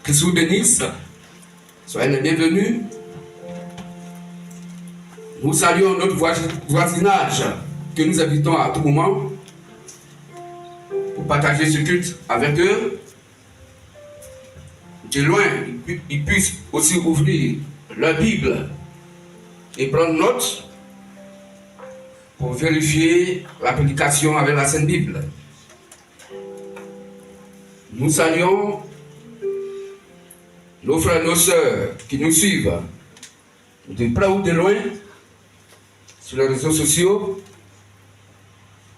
Christ vous bénisse. Soyez les bienvenus. Nous saluons notre voisinage que nous invitons à tout moment pour partager ce culte avec eux. De loin, ils puissent aussi ouvrir leur Bible et prendre note pour vérifier la prédication avec la Sainte Bible. Nous saluons nos frères et nos sœurs qui nous suivent de près ou de loin sur les réseaux sociaux.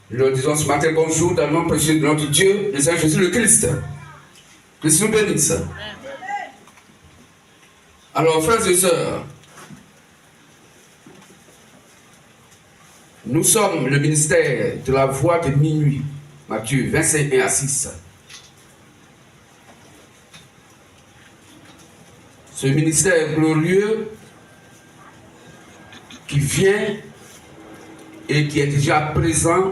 Nous leur disons ce matin bonjour dans le nom précieux de notre Dieu, le Seigneur Jésus le Christ. Christ nous bénisse. Alors, frères et sœurs, nous sommes le ministère de la voix de minuit, Matthieu 25, 1 à 6. Ce ministère glorieux qui vient et qui est déjà présent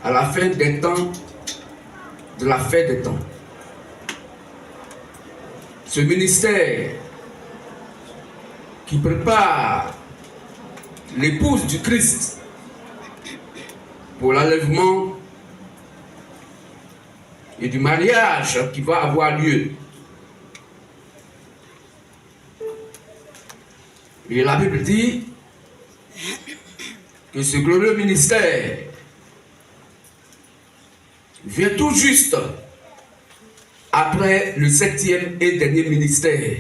à la fin des temps, de la fin des temps. Ce ministère qui prépare l'épouse du Christ pour l'enlèvement et du mariage qui va avoir lieu. Et la Bible dit que ce glorieux ministère vient tout juste après le 7e et dernier ministère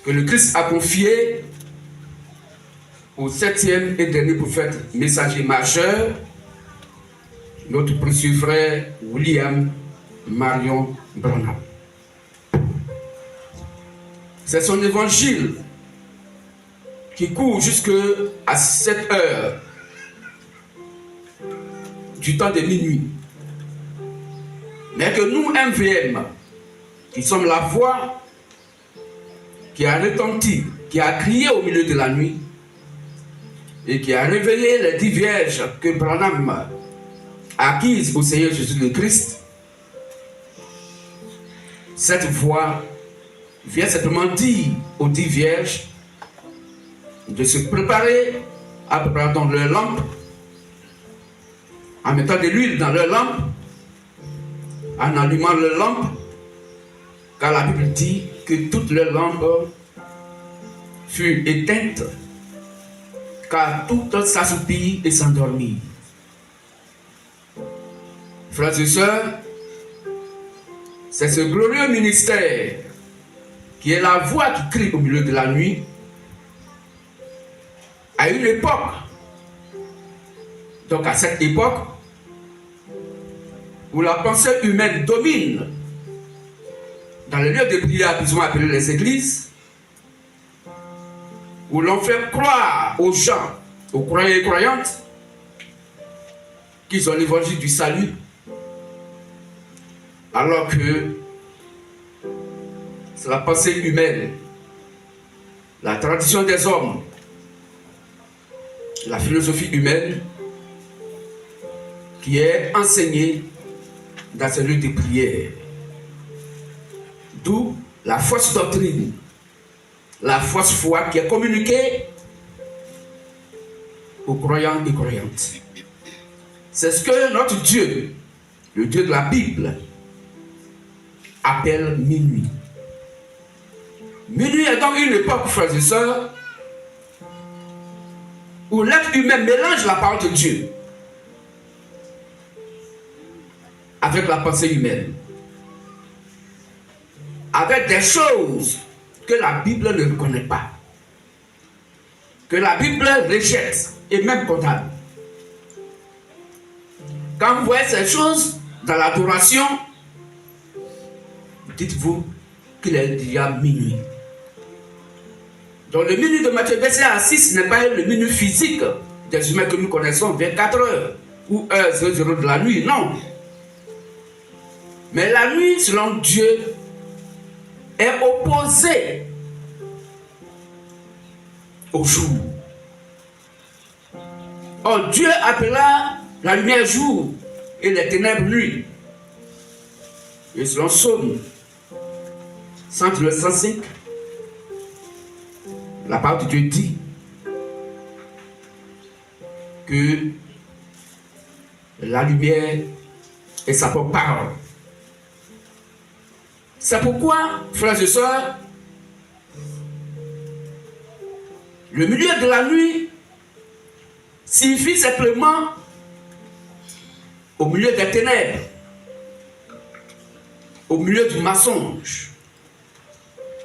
que le Christ a confié au 7e et dernier prophète messager majeur, notre précieux frère William Marion Branham. C'est son évangile qui court jusqu'à cette heure du temps de minuit. Mais que nous, MVM, qui sommes la voix qui a retenti, qui a crié au milieu de la nuit et qui a réveillé les 10 vierges que Branham a acquises au Seigneur Jésus le Christ, cette voix vient simplement dire aux 10 vierges de se préparer à préparer dans leur lampe, en mettant de l'huile dans leur lampe, en allumant leur lampe, car la Bible dit que toutes leurs lampes furent éteintes, car toutes s'assoupirent et s'endormirent. Frères et sœurs, c'est ce glorieux ministère qui est la voix qui crie au milieu de la nuit. À une époque, donc à cette époque, où la pensée humaine domine dans les lieux de prière qu'ils ont appelés les églises, où l'on fait croire aux gens, aux croyants et croyantes, qu'ils ont l'évangile du salut, alors que c'est la pensée humaine, la tradition des hommes, la philosophie humaine qui est enseignée dans ce lieu de prière. D'où la fausse doctrine, la fausse foi qui est communiquée aux croyants et croyantes. C'est ce que notre Dieu, le Dieu de la Bible, appelle minuit. Minuit est donc une époque, frères et sœurs, où l'être humain mélange la parole de Dieu avec la pensée humaine, avec des choses que la Bible ne reconnaît pas, que la Bible rejette et même condamne. Quand vous voyez ces choses dans l'adoration, dites-vous qu'il est déjà minuit. Donc le minuit de Matthieu 25 à 6 n'est pas le minuit physique des humains que nous connaissons, 24 heures ou heure 00 de la nuit, non. Mais la nuit, selon Dieu, est opposée au jour. Or, Dieu appela la lumière jour et les ténèbres nuit. Et selon Psaume 105, la parole de Dieu dit que la lumière est sa propre parole. C'est pourquoi, frères et sœurs, le milieu de la nuit signifie simplement au milieu des ténèbres, au milieu du mensonge.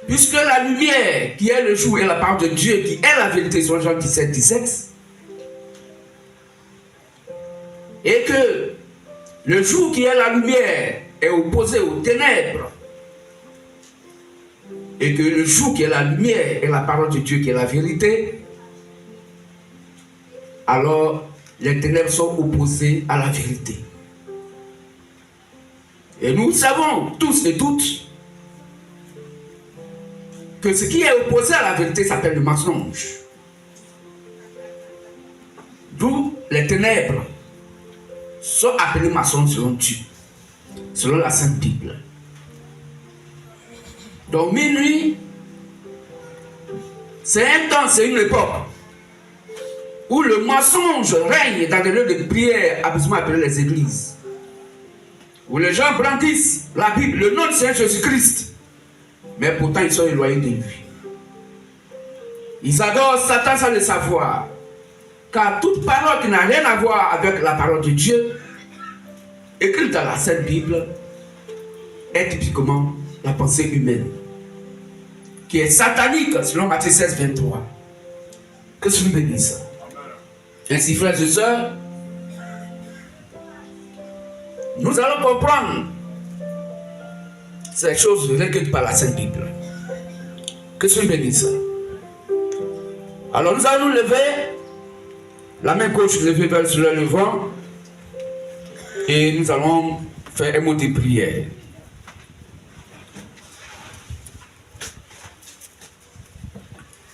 Puisque la lumière qui est le jour et la parole de Dieu qui est la vérité, sur Jean 17, 17, et que le jour qui est la lumière est opposé aux ténèbres, et que le jour qui est la lumière est la parole de Dieu qui est la vérité, alors les ténèbres sont opposées à la vérité. Et nous savons tous et toutes que ce qui est opposé à la vérité s'appelle le mensonge. D'où les ténèbres sont appelées mensonges selon Dieu, selon la Sainte Bible. Donc minuit, c'est un temps, c'est une époque où le mensonge règne dans les lieux de prière, habituellement appelés les églises, où les gens brandissent la Bible, le nom de Seigneur Jésus-Christ, mais pourtant ils sont éloignés de lui. Ils adorent Satan sans le savoir, car toute parole qui n'a rien à voir avec la parole de Dieu, écrite dans la Sainte Bible, est typiquement la pensée humaine, qui est satanique selon Matthieu 16, 23. Que je vous bénisse. Ainsi, frères et sœurs, nous allons comprendre ces choses recueillies par la Sainte Bible. Que je vous bénisse. Alors nous allons nous lever, la main gauche levée vers le levant, et nous allons faire un mot de prière.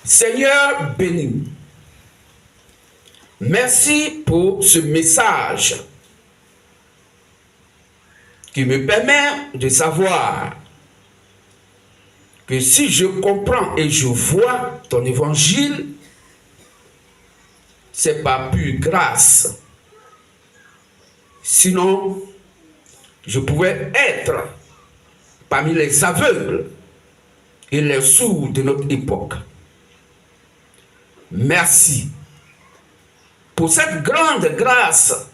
Seigneur béni, merci pour ce message qui me permet de savoir que si je comprends et je vois ton évangile, c'est par pure grâce. Sinon, je pouvais être parmi les aveugles et les sourds de notre époque. Merci pour cette grande grâce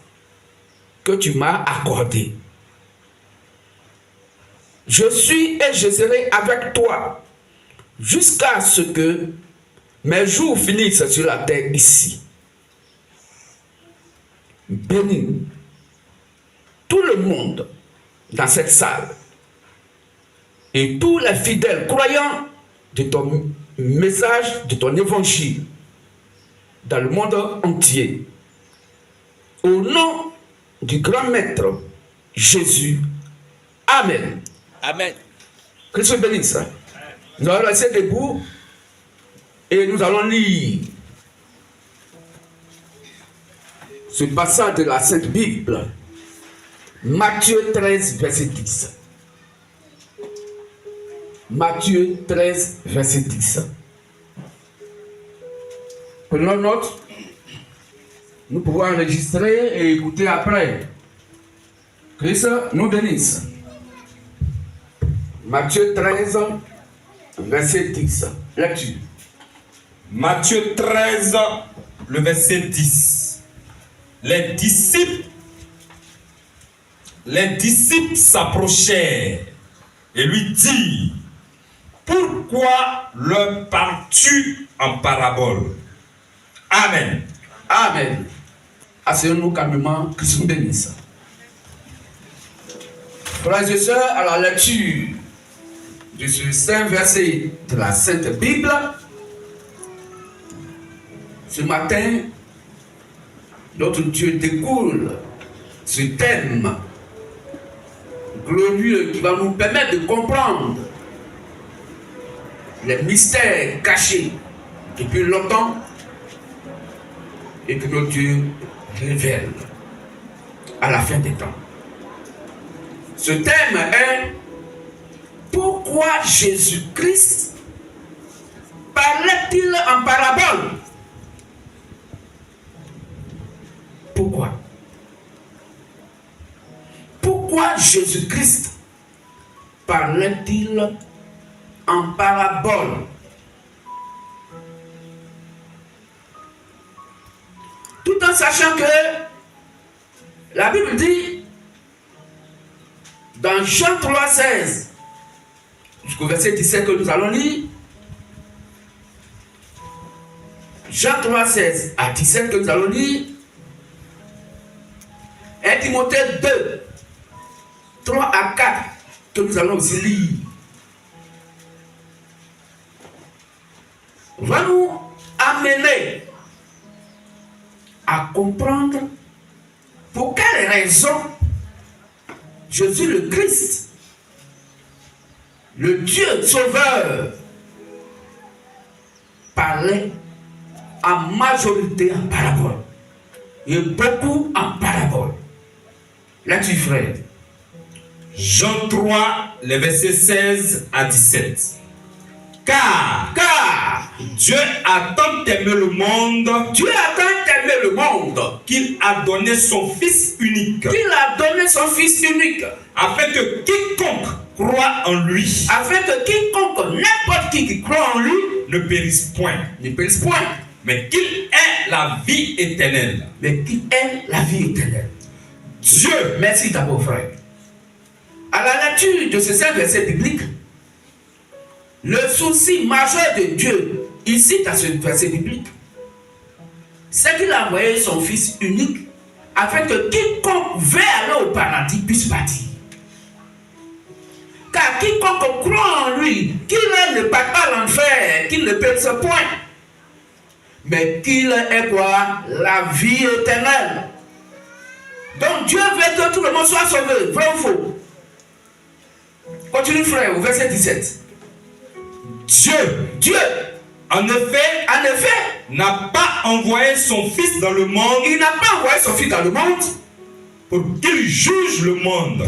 que tu m'as accordée. Je suis et je serai avec toi jusqu'à ce que mes jours finissent sur la terre ici. Bénis tout le monde dans cette salle et tous les fidèles croyants de ton message, de ton évangile dans le monde entier. Au nom du grand maître Jésus. Amen. Amen. Que Dieu bénisse. Nous allons rester debout et nous allons lire ce passage de la Sainte Bible. Matthieu 13, verset 10. Matthieu 13, verset 10. Prenons note. Nous pouvons enregistrer et écouter après. Christ nous bénisse. Matthieu 13, verset 10. Lecture. Matthieu 13, le verset 10. Les disciples s'approchèrent et lui dirent: pourquoi leur parles-tu en parabole? Amen. Amen. Asseyons-nous calmement, que Dieu nous bénisse. Frères et sœurs, à la lecture de ce saint verset de la Sainte Bible, ce matin, notre Dieu découle ce thème glorieux qui va nous permettre de comprendre les mystères cachés depuis longtemps et que notre Dieu révèle à la fin des temps. Ce thème est pourquoi Jésus-Christ parlait-il en parabole? Pourquoi? Pourquoi Jésus-Christ parlait-il en parabole? Tout en sachant que la Bible dit dans Jean 3,16 jusqu'au verset 17 que nous allons lire, Jean 3,16 à 17 que nous allons lire, et Timothée 2, 3 à 4 que nous allons aussi lire, va nous amener à comprendre pour quelles raisons Jésus le Christ, le Dieu sauveur, parlait en majorité en parabole et beaucoup en parabole. Là-dessus, frère. Jean 3, les versets 16 à 17. Car Dieu a tant aimé le monde, qu'il a donné son Fils unique, afin que quiconque croit en lui, n'importe qui croit en lui, ne périsse point, mais qu'il ait la vie éternelle. Dieu, merci d'abord, frère. À la lecture de ces 5 versets bibliques, le souci majeur de Dieu, ici dans ce verset biblique, c'est qu'il a envoyé son Fils unique afin que quiconque veut aller au paradis puisse partir. Car quiconque croit en lui, qu'il ne parte pas l'enfer, qu'il ne périsse point, mais qu'il ait quoi? La vie éternelle. Donc Dieu veut que tout le monde soit sauvé, vrai ou faux? Continue, frère, au verset 17. Dieu, en effet, n'a pas envoyé son Fils dans le monde. Il n'a pas envoyé son Fils dans le monde pour qu'il juge le monde.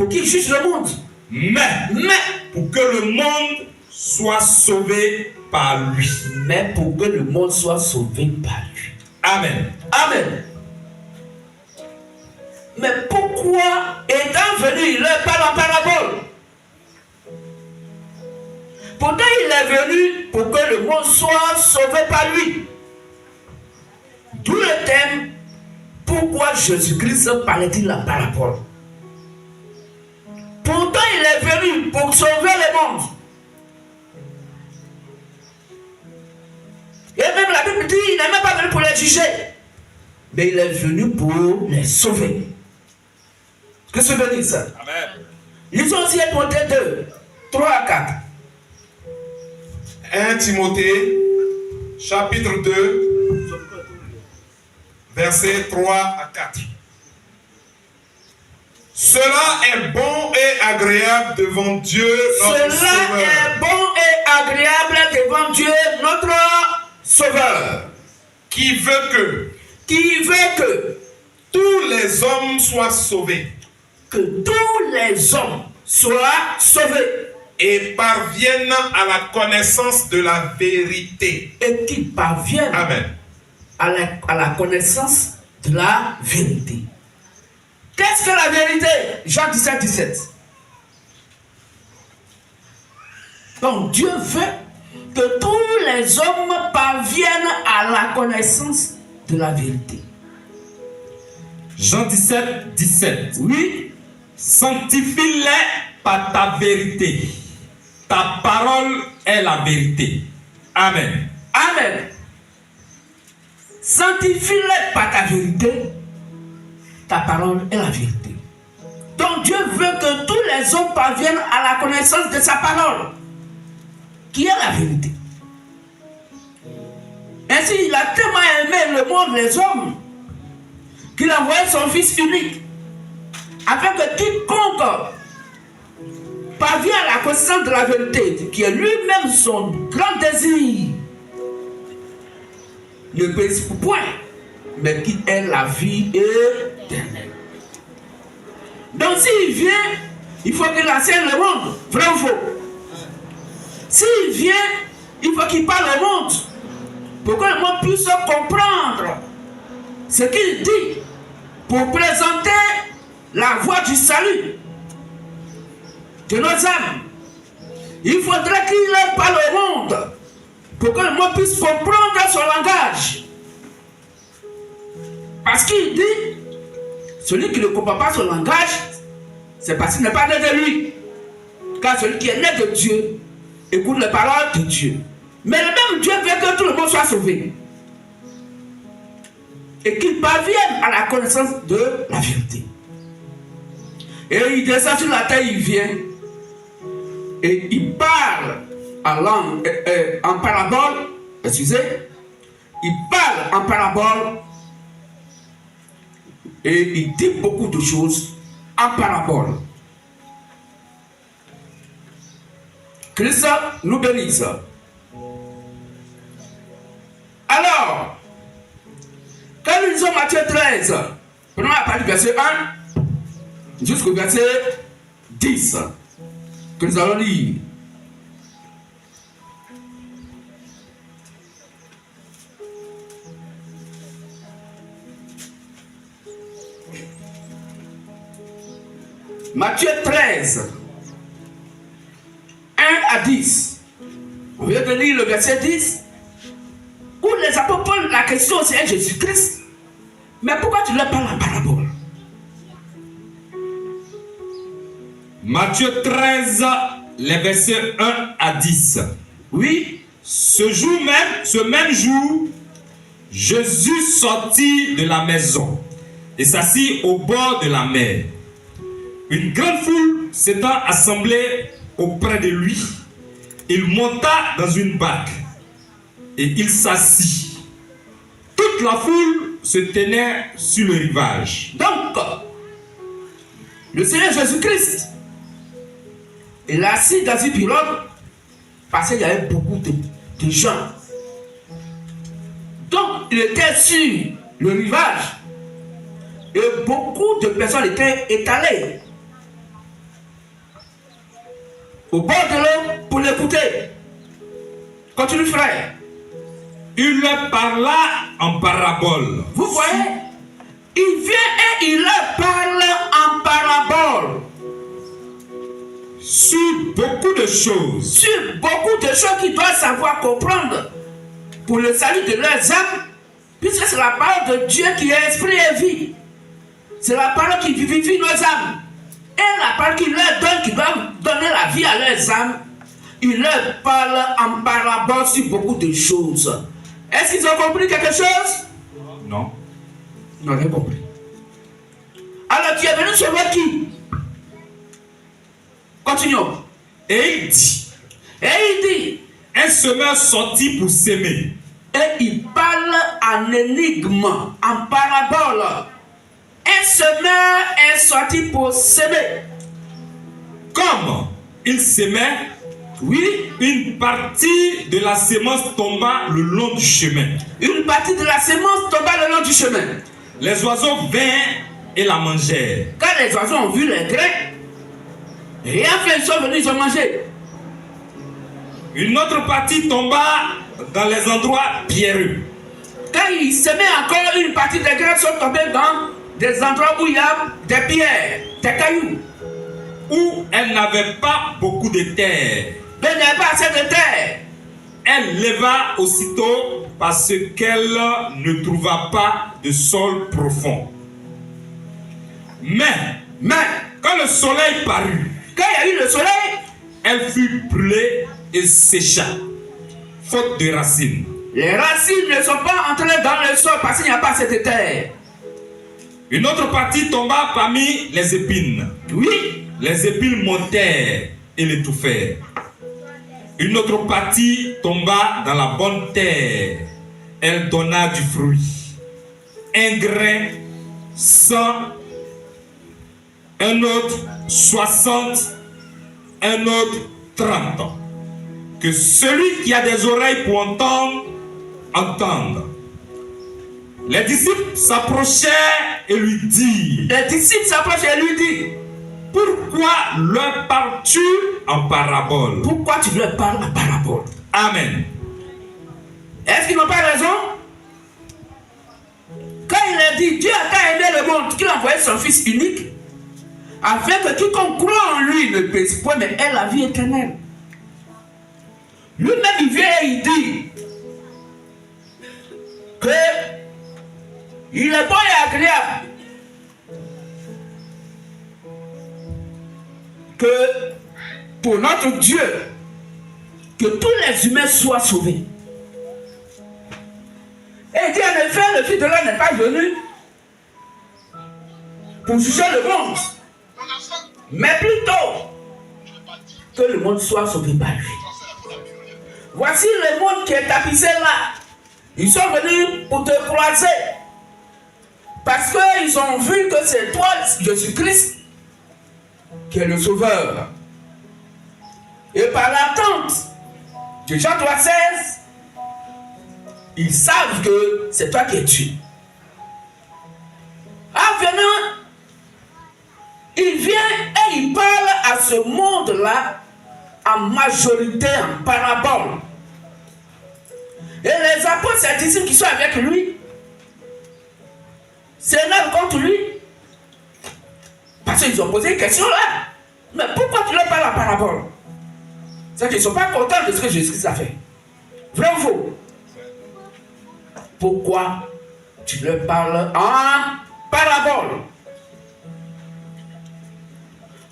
Mais pour que le monde soit sauvé par lui. Amen. Mais pourquoi, étant venu, il leur parle en parabole? Pourtant, il est venu pour que le monde soit sauvé par lui. D'où le thème, pourquoi Jésus-Christ parlait-il en parabole? Pourtant, il est venu pour sauver le monde. Et même la Bible dit, il n'est même pas venu pour les juger, mais il est venu pour les sauver. Qu'est-ce que ça veut dire ça? Amen. Lisons aussi Timothée 2, 3 à 4. 1 Timothée, chapitre 2, versets 3 à 4. Cela est bon et agréable devant Dieu, notre Sauveur. Qui veut que tous les hommes soient sauvés. Et parviennent à la connaissance de la vérité. Et qui parviennent Amen. à la connaissance de la vérité. Qu'est-ce que la vérité? Jean 17, 17. Donc Dieu veut que tous les hommes parviennent à la connaissance de la vérité. Jean 17, 17. Oui. Sanctifie-les par ta vérité. Ta parole est la vérité. Amen. Sanctifie-les par ta vérité. Ta parole est la vérité. Donc Dieu veut que tous les hommes parviennent à la connaissance de sa parole, qui est la vérité. Ainsi, il a tellement aimé le monde, les hommes, qu'il a envoyé son Fils unique, afin que quiconque parvient à la connaissance de la vérité, qui est lui-même son grand désir, ne périsse point, mais qui est la vie éternelle. Donc s'il vient il faut qu'il enseigne le monde, vrai ou faux. S'il vient, il faut qu'il parle au monde, pour que le monde puisse comprendre ce qu'il dit, pour présenter la voie du salut de nos âmes. Il faudrait qu'il parle au monde, pour que le monde puisse comprendre son langage. Parce qu'il dit, celui qui ne comprend pas son langage, c'est parce qu'il n'est pas né de lui. Car celui qui est né de Dieu écoute les paroles de Dieu. Mais le même Dieu veut que tout le monde soit sauvé. Et qu'il parvienne à la connaissance de la vérité. Et il descend sur la terre, il vient. Et il parle en parabole. Excusez. Il parle en parabole. Et il dit beaucoup de choses en parabole. Christ nous bénisse. Alors, quand nous lisons Matthieu 13, prenons à partir du verset 1 jusqu'au verset 10, que nous allons lire. Matthieu 13, 1 à 10. On vient de lire le verset 10, où les apôtres posent la question c'est Jésus-Christ. Mais pourquoi tu leur parles en parabole? Matthieu 13, les versets 1 à 10. Oui. Ce même jour, Jésus sortit de la maison et s'assit au bord de la mer. Une grande foule s'étant assemblée auprès de lui, il monta dans une barque et il s'assit. Toute la foule se tenait sur le rivage. Donc, le Seigneur Jésus-Christ, il est assis dans une pirogue parce qu'il y avait beaucoup de gens. Donc, il était sur le rivage et beaucoup de personnes étaient étalées au bord de l'eau pour l'écouter. Continue, frère. Il leur parla en parabole. Vous voyez, il vient et il leur parle en parabole. Sur beaucoup de choses. Sur beaucoup de choses qu'ils doivent savoir comprendre pour le salut de leurs âmes, puisque c'est la parole de Dieu qui est esprit et vie. C'est la parole qui vivifie nos âmes. Et la parole qui leur donne, qui doit donner la vie à leurs âmes, il leur parle en parabole sur beaucoup de choses. Est-ce qu'ils ont compris quelque chose? Non. Ils n'ont rien compris. Alors tu es venu sauver qui? Continuons. Et il dit, un semeur sortit pour s'aimer. Et il parle en énigme, en parabole. Un semeur est sorti pour s'aimer. Comme il s'aimait, oui, une partie de la sémence tomba le long du chemin. Une partie de la sémence tomba le long du chemin. Les oiseaux vinrent et la mangèrent. Quand les oiseaux ont vu les grains, rien fait, ils sont venus, ils ont mangé. Une autre partie tomba dans les endroits pierreux. Quand ils semaient encore, une partie des grains sont tombés dans des endroits où il y a des pierres, des cailloux. Où elle n'avait pas beaucoup de terre. Mais il n'y avait pas assez de terre. Elle leva aussitôt parce qu'elle ne trouva pas de sol profond. Mais quand le soleil parut, quand il y a eu le soleil, elle fut brûlée et sécha, faute de racines. Les racines ne sont pas entrées dans le sol parce qu'il n'y a pas assez de terre. Une autre partie tomba parmi les épines. Oui. Les épines montèrent et l'étouffèrent. Une autre partie tomba dans la bonne terre. Elle donna du fruit. Un grain, 100, un autre 60, un autre 30. Que celui qui a des oreilles pour entendre, entende. Les disciples s'approchèrent et lui dirent. Les disciples s'approchent et lui disent. pourquoi leur parles-tu en parabole? Pourquoi tu leur parles en parabole? Amen. Est-ce qu'ils n'ont pas raison? Quand il a dit Dieu a tant aimé le monde qu'il a envoyé son Fils unique, afin que quiconque croit en lui ne périsse point, mais ait la vie éternelle. Lui-même, il vient et il dit que il est bon et agréable que pour notre Dieu, que tous les humains soient sauvés. Et il dit en effet, le Fils de l'homme n'est pas venu pour juger le monde, mais plutôt que le monde soit sauvé par lui. Voici le monde qui est tapissé là. Ils sont venus pour te croiser. Parce qu'ils ont vu que c'est toi, Jésus-Christ, qui est le Sauveur. Et par l'attente de Jean 3,16, ils savent que c'est toi qui es Dieu. En venant, il vient et il parle à ce monde-là en majorité, en parabole. Et les apôtres, ces disciples qui sont avec lui, s'énervent contre lui. Parce qu'ils ont posé une question là. Mais pourquoi tu leur parles en parabole? C'est qu'ils ne sont pas contents de ce que Jésus-Christ a fait. Vrai ou faux? Pourquoi tu leur parles en parabole?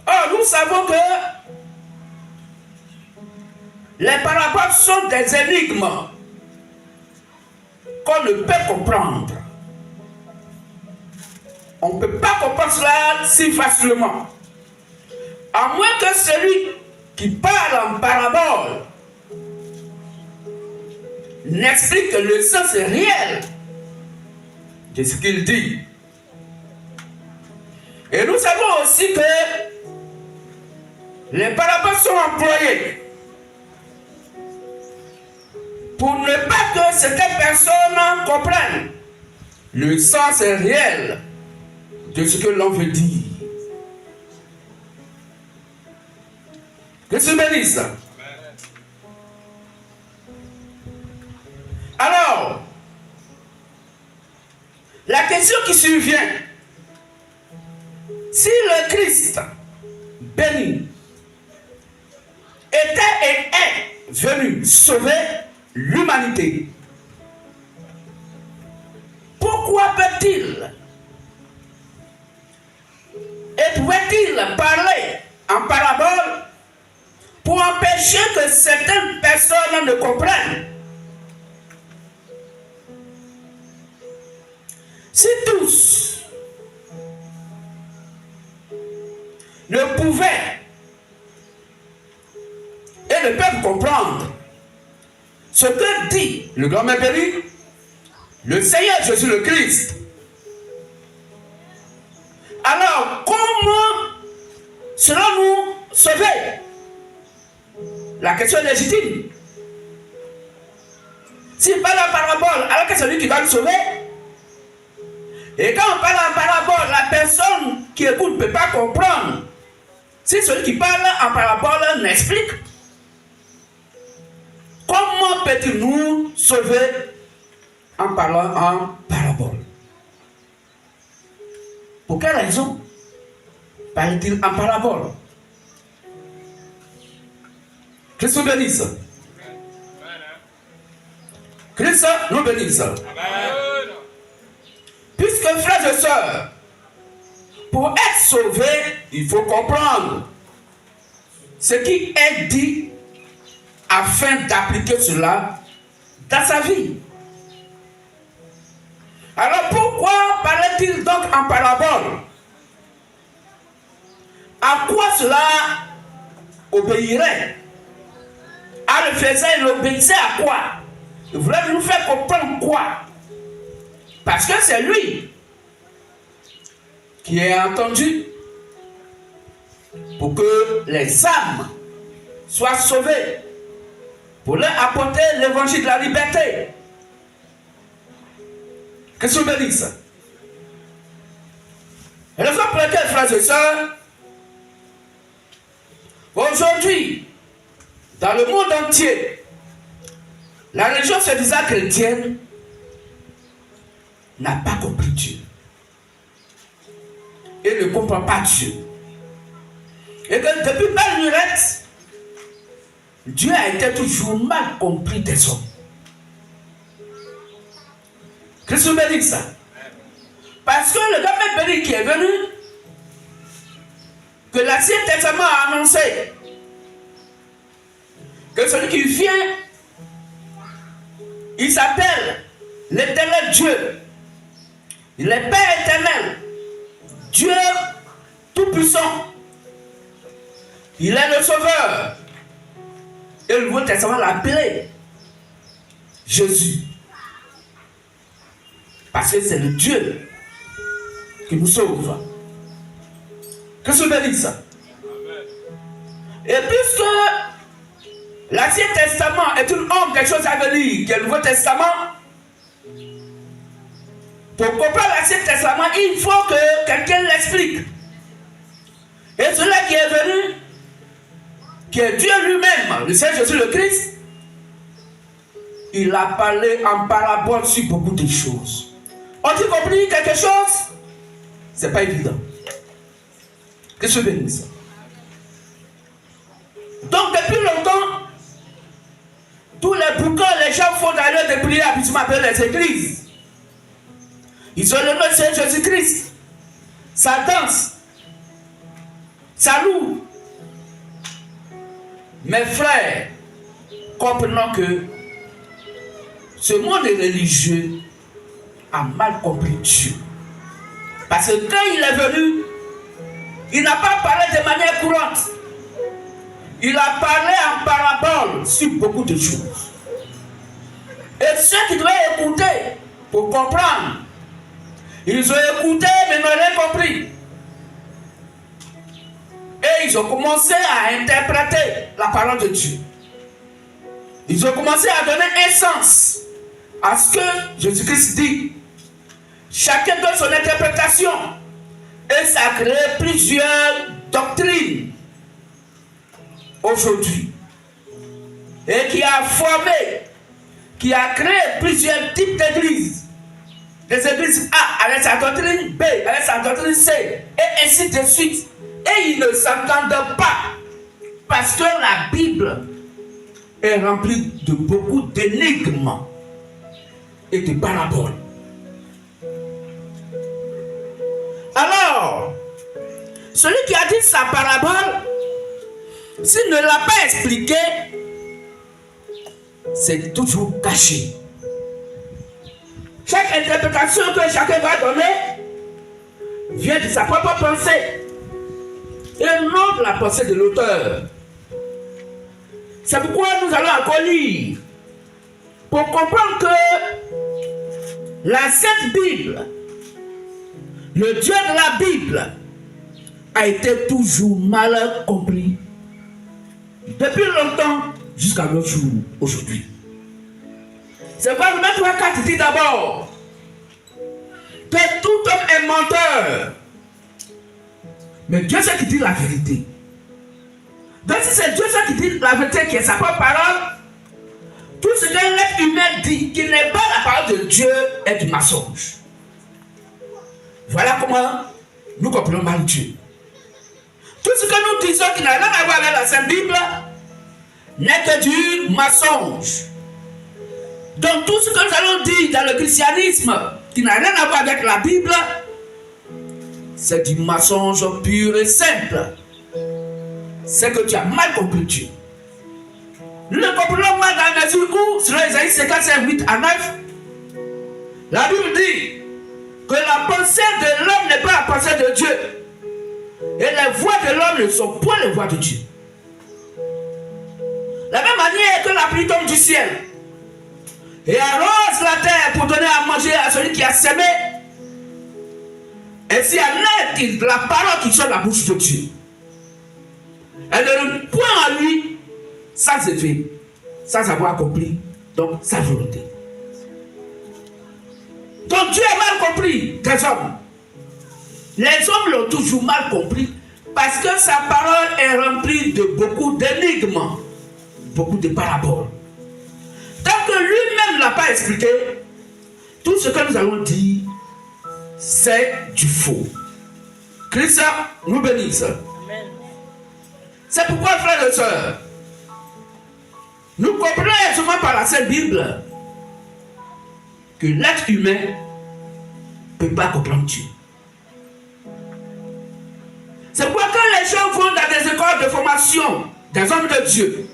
Or, nous savons que les paraboles sont des énigmes qu'on ne peut comprendre. On ne peut pas comprendre cela si facilement. À moins que celui qui parle en parabole n'explique le sens réel de ce qu'il dit. Et nous savons aussi que les paraboles sont employées pour ne pas que certaines personnes comprennent le sens réel de ce que l'on veut dire. Que Dieu bénisse. Alors, la question qui survient, si le Christ béni était et est venu sauver l'humanité, pourquoi peut-il et pouvait-il parler en parabole pour empêcher que certaines personnes ne comprennent? Si tous ne pouvaient et ne peuvent comprendre ce que dit le grand Maître béni, le Seigneur Jésus le Christ, alors comment serons-nous sauvés? La question est légitime. S'il parle en parabole, alors que c'est lui qui va le sauver. Et quand on parle en parabole, la personne qui écoute ne peut pas comprendre. Si celui qui parle en parabole n'explique, comment peut-il nous sauver en parlant en parabole? Pour quelle raison parle-t-il en parabole? Christ nous bénisse. Christ nous bénisse. Puisque, frères et sœurs, pour être sauvé, il faut comprendre ce qui est dit afin d'appliquer cela dans sa vie. Alors pourquoi parlait-il donc en parabole? À quoi cela obéirait? À le faisait, il obéissait à quoi? Il voulait nous faire comprendre quoi? Parce que c'est lui qui est entendu pour que les âmes soient sauvées, pour leur apporter l'évangile de la liberté. Que Dieu bénisse. Et raison pour laquelle, frères et sœurs, Aujourd'hui, dans le monde entier, la religion se disant chrétienne n'a pas compris Dieu. Et ne comprend pas Dieu. Et que depuis belle lurette, Dieu a été toujours mal compris des hommes. Christ nous bénit ça. Parce que le gars béni qui est venu, que l'Ancien Testament a annoncé, que celui qui vient, il s'appelle l'Éternel Dieu. Il est Père éternel, Dieu tout-puissant. Il est le Sauveur. Et le Nouveau Testament l'appelait Jésus. Parce que c'est le Dieu qui nous sauve. Que se bénisse ça. Et puisque l'Ancien Testament est une ombre, quelque chose à venir, qui est le Nouveau Testament, pour comprendre l'Ancien Testament, il faut que quelqu'un l'explique. Et celui qui est venu, qui est Dieu lui-même, le Seigneur Jésus le Christ, il a parlé en parabole sur beaucoup de choses. Ont-ils compris quelque chose? C'est pas évident. Que je bénisse. Donc depuis longtemps, tous les bouquins, les gens font d'ailleurs des prières, puis tu m'appelles les églises. Ils ont le nom de Seigneur Jésus-Christ. Ça danse. Ça loue. Mes frères, comprenons que ce monde religieux a mal compris Dieu. Parce que quand il est venu, il n'a pas parlé de manière courante. Il a parlé en parabole sur beaucoup de choses. Et ceux qui devaient écouter pour comprendre, ils ont écouté mais n'ont rien compris. Et ils ont commencé à interpréter la parole de Dieu. Ils ont commencé à donner un sens à ce que Jésus-Christ dit. Chacun donne son interprétation. Et ça a créé plusieurs doctrines aujourd'hui. Et qui a formé, qui a créé plusieurs types d'églises. Des églises A avec sa doctrine, B avec sa doctrine C, et ainsi de suite. Et ils ne s'entendent pas. Parce que la Bible est remplie de beaucoup d'énigmes et de paraboles. Alors, celui qui a dit sa parabole, s'il ne l'a pas expliqué, c'est toujours caché. Chaque interprétation que chacun va donner vient de sa propre pensée et non de la pensée de l'auteur. C'est pourquoi nous allons encore lire pour comprendre que la Sainte Bible, le Dieu de la Bible, a été toujours mal compris depuis longtemps jusqu'à nos jours aujourd'hui. C'est pas le maître Wakat dit d'abord que tout homme est menteur. Mais Dieu c'est qui dit la vérité. Donc si c'est Dieu c'est qui dit la vérité, qui est sa propre parole, tout ce qu'un être humain dit qui n'est pas la parole de Dieu est du mensonge. Voilà comment nous comprenons mal Dieu. Tout ce que nous disons qui n'a rien à voir avec la Sainte Bible n'est que du mensonge. Donc tout ce que nous allons dire dans le christianisme qui n'a rien à voir avec la Bible, c'est du mensonge pur et simple. C'est que tu as mal compris Dieu. Nous le comprenons mal dans la mesure où, selon Isaïe 55, 8 à 9, la Bible dit que la pensée de l'homme n'est pas la pensée de Dieu. Et les voies de l'homme ne sont point les voies de Dieu. La même manière que la pluie tombe du ciel et arrose la terre pour donner à manger à celui qui a semé, ainsi à l'aide de la parole qui sort de la bouche de Dieu. Elle ne donne point à lui sans effet, sans avoir accompli donc sa volonté. Donc Dieu a mal compris des hommes. Les hommes l'ont toujours mal compris Parce que sa parole est remplie de beaucoup d'énigmes, beaucoup de paraboles. Tant que lui-même ne l'a pas expliqué, tout ce que nous allons dire, c'est du faux. Christ nous bénisse. Amen. C'est pourquoi, frères et sœurs, nous comprenons aisément par la Sainte Bible que l'être humain ne peut pas comprendre Dieu. C'est pourquoi quand les gens vont dans des écoles de formation, des hommes de Dieu,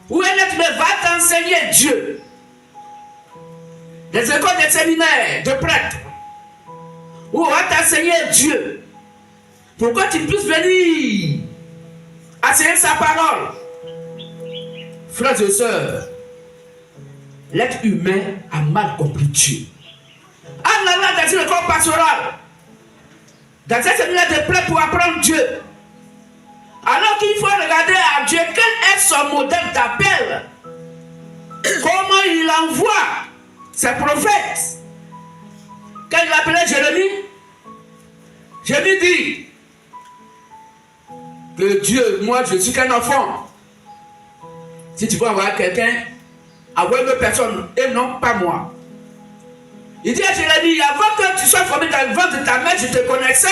où un être humain va t'enseigner Dieu, des écoles de séminaires, de prêtres, où on va t'enseigner Dieu, pour que tu puisses venir enseigner sa parole. Frères et sœurs, l'être humain a mal compris Dieu. En allant dans une école pastorale, dans un séminaire de prêtres pour apprendre Dieu, alors qu'il faut regarder à Dieu quel est son modèle d'appel, comment il envoie ses prophètes. Quand il appelait Jérémie, Jérémie dit que Dieu, moi je suis qu'un enfant. Si tu veux envoyer quelqu'un, envoie une personne et non pas moi. Il dit à Jérémie, avant que tu sois formé dans le ventre de ta mère, je te connaissais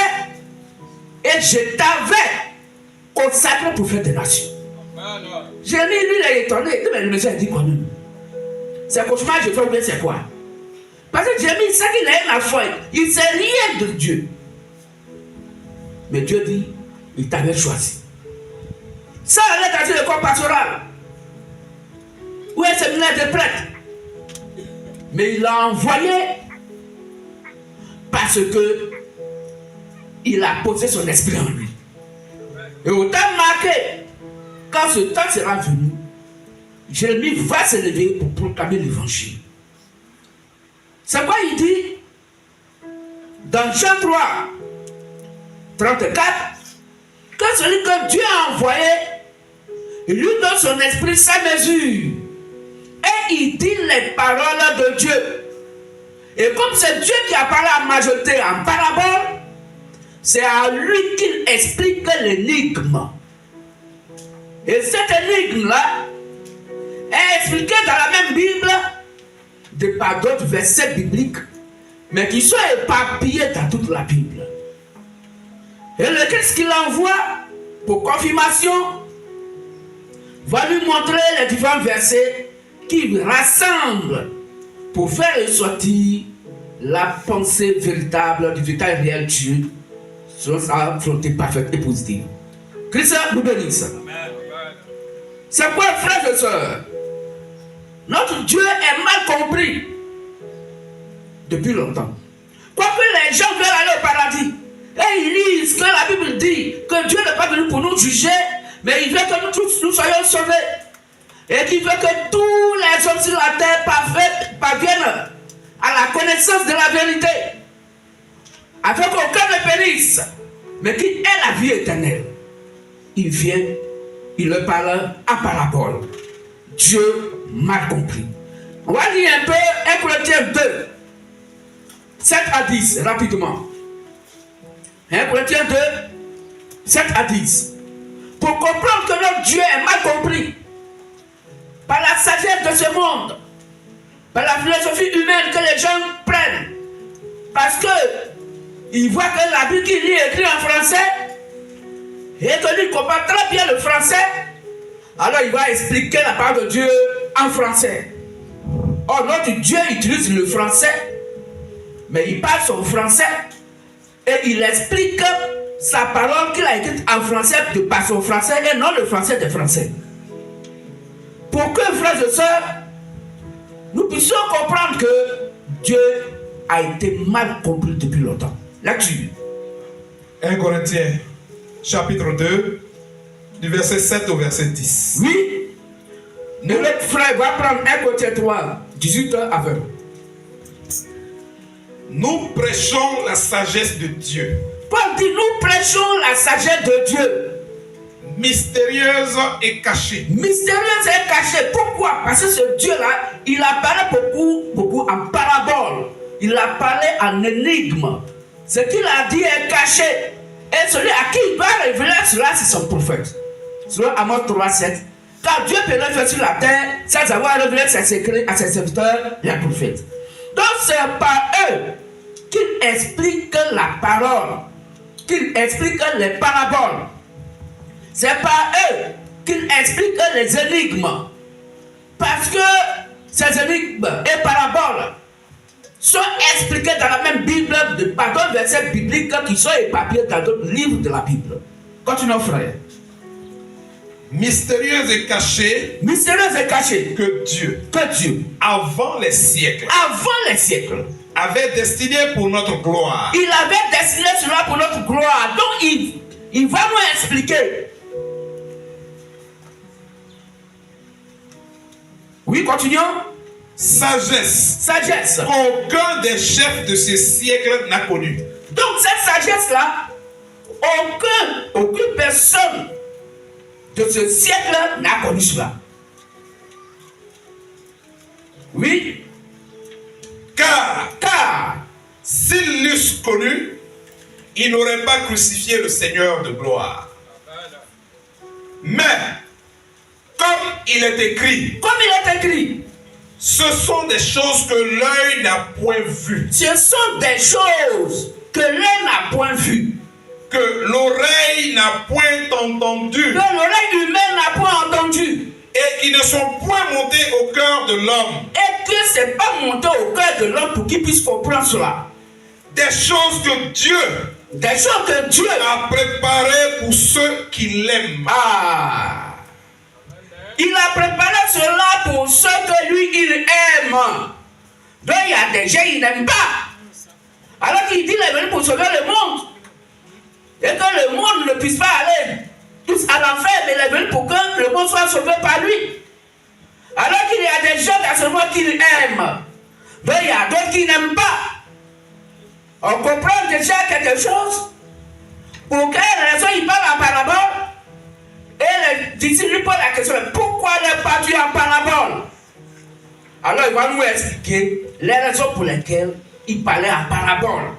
et je t'avais consacré pour faire des nations. Jérémie, lui, il est étonné. Mais le message dit quoi même? C'est cauchemar, je fais oublier c'est quoi? Parce que Jérémie, c'est qu'il a une foi. Il ne sait rien de Dieu. Mais Dieu dit, il t'avait choisi. Ça, elle est dans l'école pastorale. Où est le séminaire de prêtres? Mais il l'a envoyé parce que il a posé son esprit en lui. Et autant marqué, quand ce temps sera venu, Jérémie va se lever pour proclamer l'évangile. C'est quoi il dit? Dans Jean 3, 34, que celui que Dieu a envoyé, il lui donne son esprit sans mesure. Et il dit les paroles de Dieu. Et comme c'est Dieu qui a parlé à majorité en parabole, c'est à lui qu'il explique l'énigme. Et cette énigme-là est expliquée dans la même Bible par d'autres versets bibliques, mais qui sont éparpillés dans toute la Bible. Et le Christ qu'il envoie pour confirmation va lui montrer les différents versets qui rassemblent pour faire ressortir la pensée véritable du véritable réel Dieu sur sa volonté parfaite et positive. Christ nous bénisse. C'est quoi, frères et sœurs? Notre Dieu est mal compris depuis longtemps. Quoique les gens veulent aller au paradis et ils lisent que la Bible dit que Dieu n'est pas venu pour nous juger, mais il veut que nous tous nous soyons sauvés. Et qu'il veut que tous les hommes sur la terre parviennent à la connaissance de la vérité, afin qu'aucun ne périsse, mais qu'il ait la vie éternelle. Il vient, il leur parle à parabole. Dieu mal compris. On va lire un peu 1 Corinthiens 2, 7 à 10, rapidement. 1 Corinthiens 2, 7 à 10. Pour comprendre que notre Dieu est mal compris par la sagesse de ce monde, par la philosophie humaine que les gens prennent, parce que ils voient que la Bible qu'il lit est écrite en français et que lui comprend très bien le français, alors il va expliquer la parole de Dieu en français. Or notre Dieu utilise le français, mais il parle son français et il explique sa parole qu'il a écrite en français par son français et non le français des Français. Pour que, frères et sœurs, nous puissions comprendre que Dieu a été mal compris depuis longtemps. Là-dessus. 1 Corinthiens, chapitre 2, du verset 7 au verset 10. Oui. Et notre frère va prendre 1 Corinthiens 3, 18 à 20. Nous prêchons la sagesse de Dieu. Paul dit, nous prêchons la sagesse de Dieu. Mystérieuse et cachée. Mystérieuse et cachée. Pourquoi? Parce que ce Dieu-là, il a parlé beaucoup en parabole. Il a parlé en énigme. Ce qu'il a dit est caché. Et celui à qui il doit révéler cela, c'est son prophète. Selon Amos 3:7. Car Dieu peut le faire sur la terre sans avoir révélé ses secrets à ses serviteurs, les prophètes. Donc c'est par eux qu'il explique la parole, qu'il explique les paraboles. C'est par eux qu'il explique les énigmes. Parce que ces énigmes et paraboles sont expliquées dans la même Bible par d'autres versets bibliques qui sont éparpillés dans d'autres livres de la Bible. Continuons, frère. Mystérieuse et cachée Que Dieu, avant les siècles, avait destiné pour notre gloire. il avait destiné cela pour notre gloire. Donc il va nous expliquer. Oui, continuons. Sagesse Sagesse. qu'aucun des chefs de ce siècle n'a connue. Donc cette sagesse-là, aucune personne de ce siècle n'a connu cela. Oui. Car s'ils l'eussent connu, ils n'auraient pas crucifié le Seigneur de gloire. Mais, comme il est écrit, ce sont des choses que l'œil n'a point vues. Ce sont des choses que l'œil n'a point vues. Que l'oreille n'a point entendues. Que l'oreille humaine n'a point entendu. Et qui ne sont point montées au cœur de l'homme. Et que ce n'est pas monté au cœur de l'homme pour qu'il puisse comprendre cela. Des choses que Dieu a préparées pour ceux qui l'aiment. Il a préparé cela pour ceux que lui il aime. Donc il y a des gens qui n'aiment pas. Alors qu'il dit qu'il est venu pour sauver le monde. Et que le monde ne puisse pas aller tous à l'enfer, mais il est venu pour que le monde soit sauvé par lui. Alors qu'il y a des gens dans ce monde qui aiment. Donc il y a d'autres qui n'aiment pas. On comprend déjà quelque chose. Pour quelle raison il parle en parabole? Et les disciples lui posent la question, pourquoi ne pas Dieu en parabole? Alors il va nous expliquer les raisons pour lesquelles il parlait en parabole.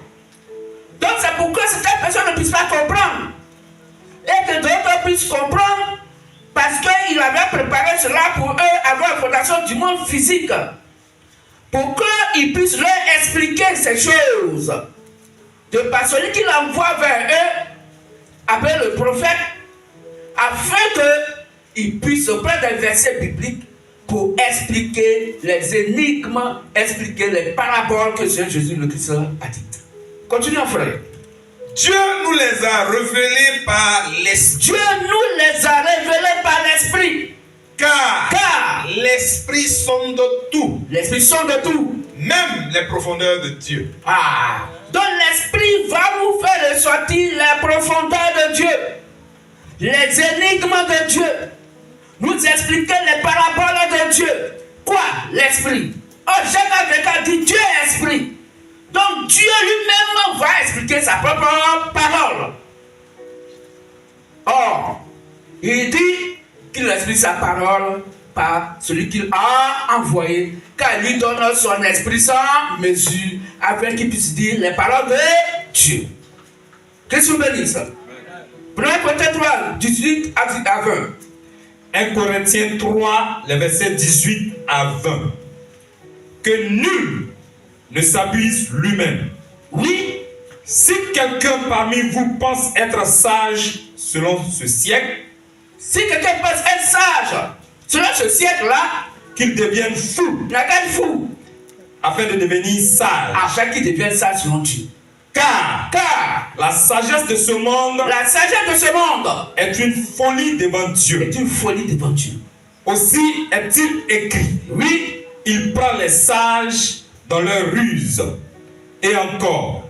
Donc c'est pour que certaines personnes ne puissent pas comprendre. Et que d'autres puissent comprendre parce qu'il avait préparé cela pour eux avoir la fondation du monde physique. Pour qu'ils puissent leur expliquer ces choses. De par celui qui l'envoie vers eux, après le prophète, afin qu'ils puissent prendre des versets bibliques pour expliquer les énigmes, expliquer les paraboles que Jésus le Christ a dites. Continuons, frère. Dieu nous les a révélés par l'Esprit. Car l'Esprit sonde tout. Même les profondeurs de Dieu. Donc l'Esprit va nous faire ressortir les profondeurs de Dieu. Les énigmes de Dieu. Nous expliquer les paraboles de Dieu. Quoi? L'Esprit. Jacques dit Dieu est Esprit. Donc Dieu lui-même va expliquer sa propre parole. Or, il dit qu'il explique sa parole par celui qu'il a envoyé, car il lui donne son esprit sans mesure, afin qu'il puisse dire les paroles de Dieu. Qu'est-ce que vous bénisse? 1 Corinthiens 3, 18 à 20. 1 Corinthiens 3, les versets 18 à 20. Que nul ne s'abuse lui-même. Oui. Si quelqu'un parmi vous pense être sage selon ce siècle, si quelqu'un pense être sage selon ce siècle-là, qu'il devienne fou. Fou. Afin de devenir sage. Afin qu'il devienne sage selon Dieu. Car la sagesse de ce monde est une folie devant Dieu. Aussi est-il écrit. Oui. Il prend les sages dans leur ruse. Et encore,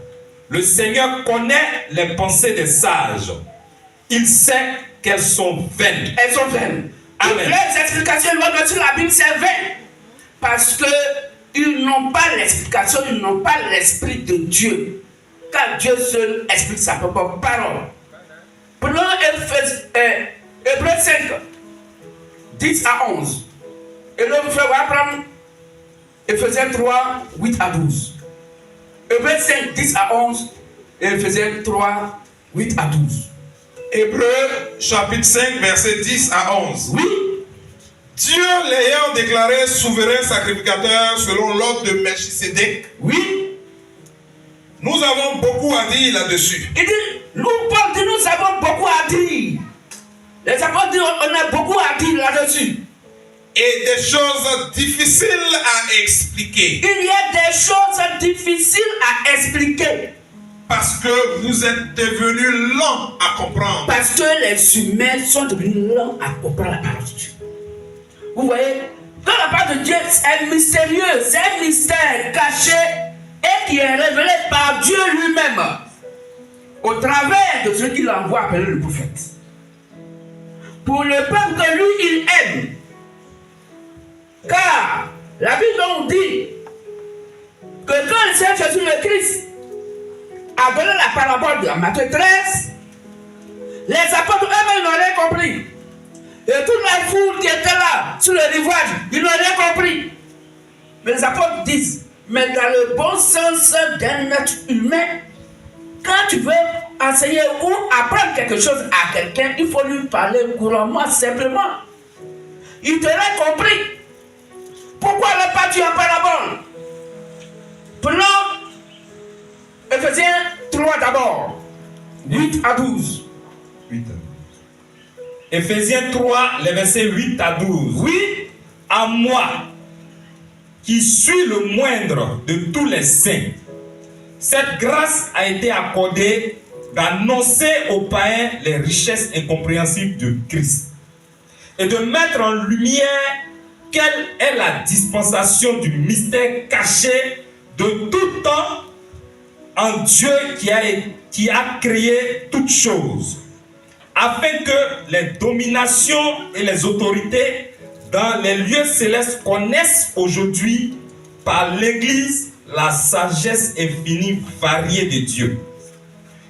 le Seigneur connaît les pensées des sages. Il sait qu'elles sont vaines. Elles sont vaines. Amen. Les explications de la Bible, c'est vain. Parce qu'ils n'ont pas l'explication, ils n'ont pas l'esprit de Dieu. Car Dieu seul explique sa propre parole. Prenons Hébreux 5, 10 à 11. Et là, vous va prendre Éphésiens 3, 8 à 12. Hébreux 5, 10 à 11. Et Éphésiens 3, 8 à 12. Hébreux chapitre 5, verset 10 à 11. Oui. Dieu l'ayant déclaré souverain sacrificateur selon l'ordre de Melchisédek. Oui. Nous avons beaucoup à dire là-dessus. Il dit, nous avons beaucoup à dire. Les apôtres disent, on a beaucoup à dire là-dessus. Et des choses difficiles à expliquer. Il y a des choses difficiles à expliquer. Parce que vous êtes devenus lents à comprendre. Parce que les humains sont devenus lents à comprendre la parole de Dieu. Vous voyez, quand la parole de Dieu est mystérieuse, c'est un mystère caché et qui est révélé par Dieu lui-même au travers de ceux qu'il envoie appeler le prophète. Pour le peuple que lui il aime. Car la Bible nous dit que quand le Seigneur Jésus le Christ a donné la parabole de Matthieu 13, les apôtres eux-mêmes n'ont rien compris. Et toute la foule qui était là, sur le rivage, ils n'ont rien compris. Mais les apôtres disent, mais dans le bon sens d'un être humain, quand tu veux enseigner ou apprendre quelque chose à quelqu'un, il faut lui parler couramment, simplement. Il t'aurait compris. Pourquoi ne pas tu en parabole? Prenons Ephésiens 3 d'abord, 8 à 12. 8 à 12. Ephésiens 3, les versets 8 à 12. Oui. À moi, qui suis le moindre de tous les saints, cette grâce a été accordée d'annoncer aux païens les richesses incompréhensibles de Christ et de mettre en lumière quelle est la dispensation du mystère caché de tout temps en Dieu qui a créé toutes choses, afin que les dominations et les autorités dans les lieux célestes connaissent aujourd'hui par l'Église la sagesse infinie variée de Dieu,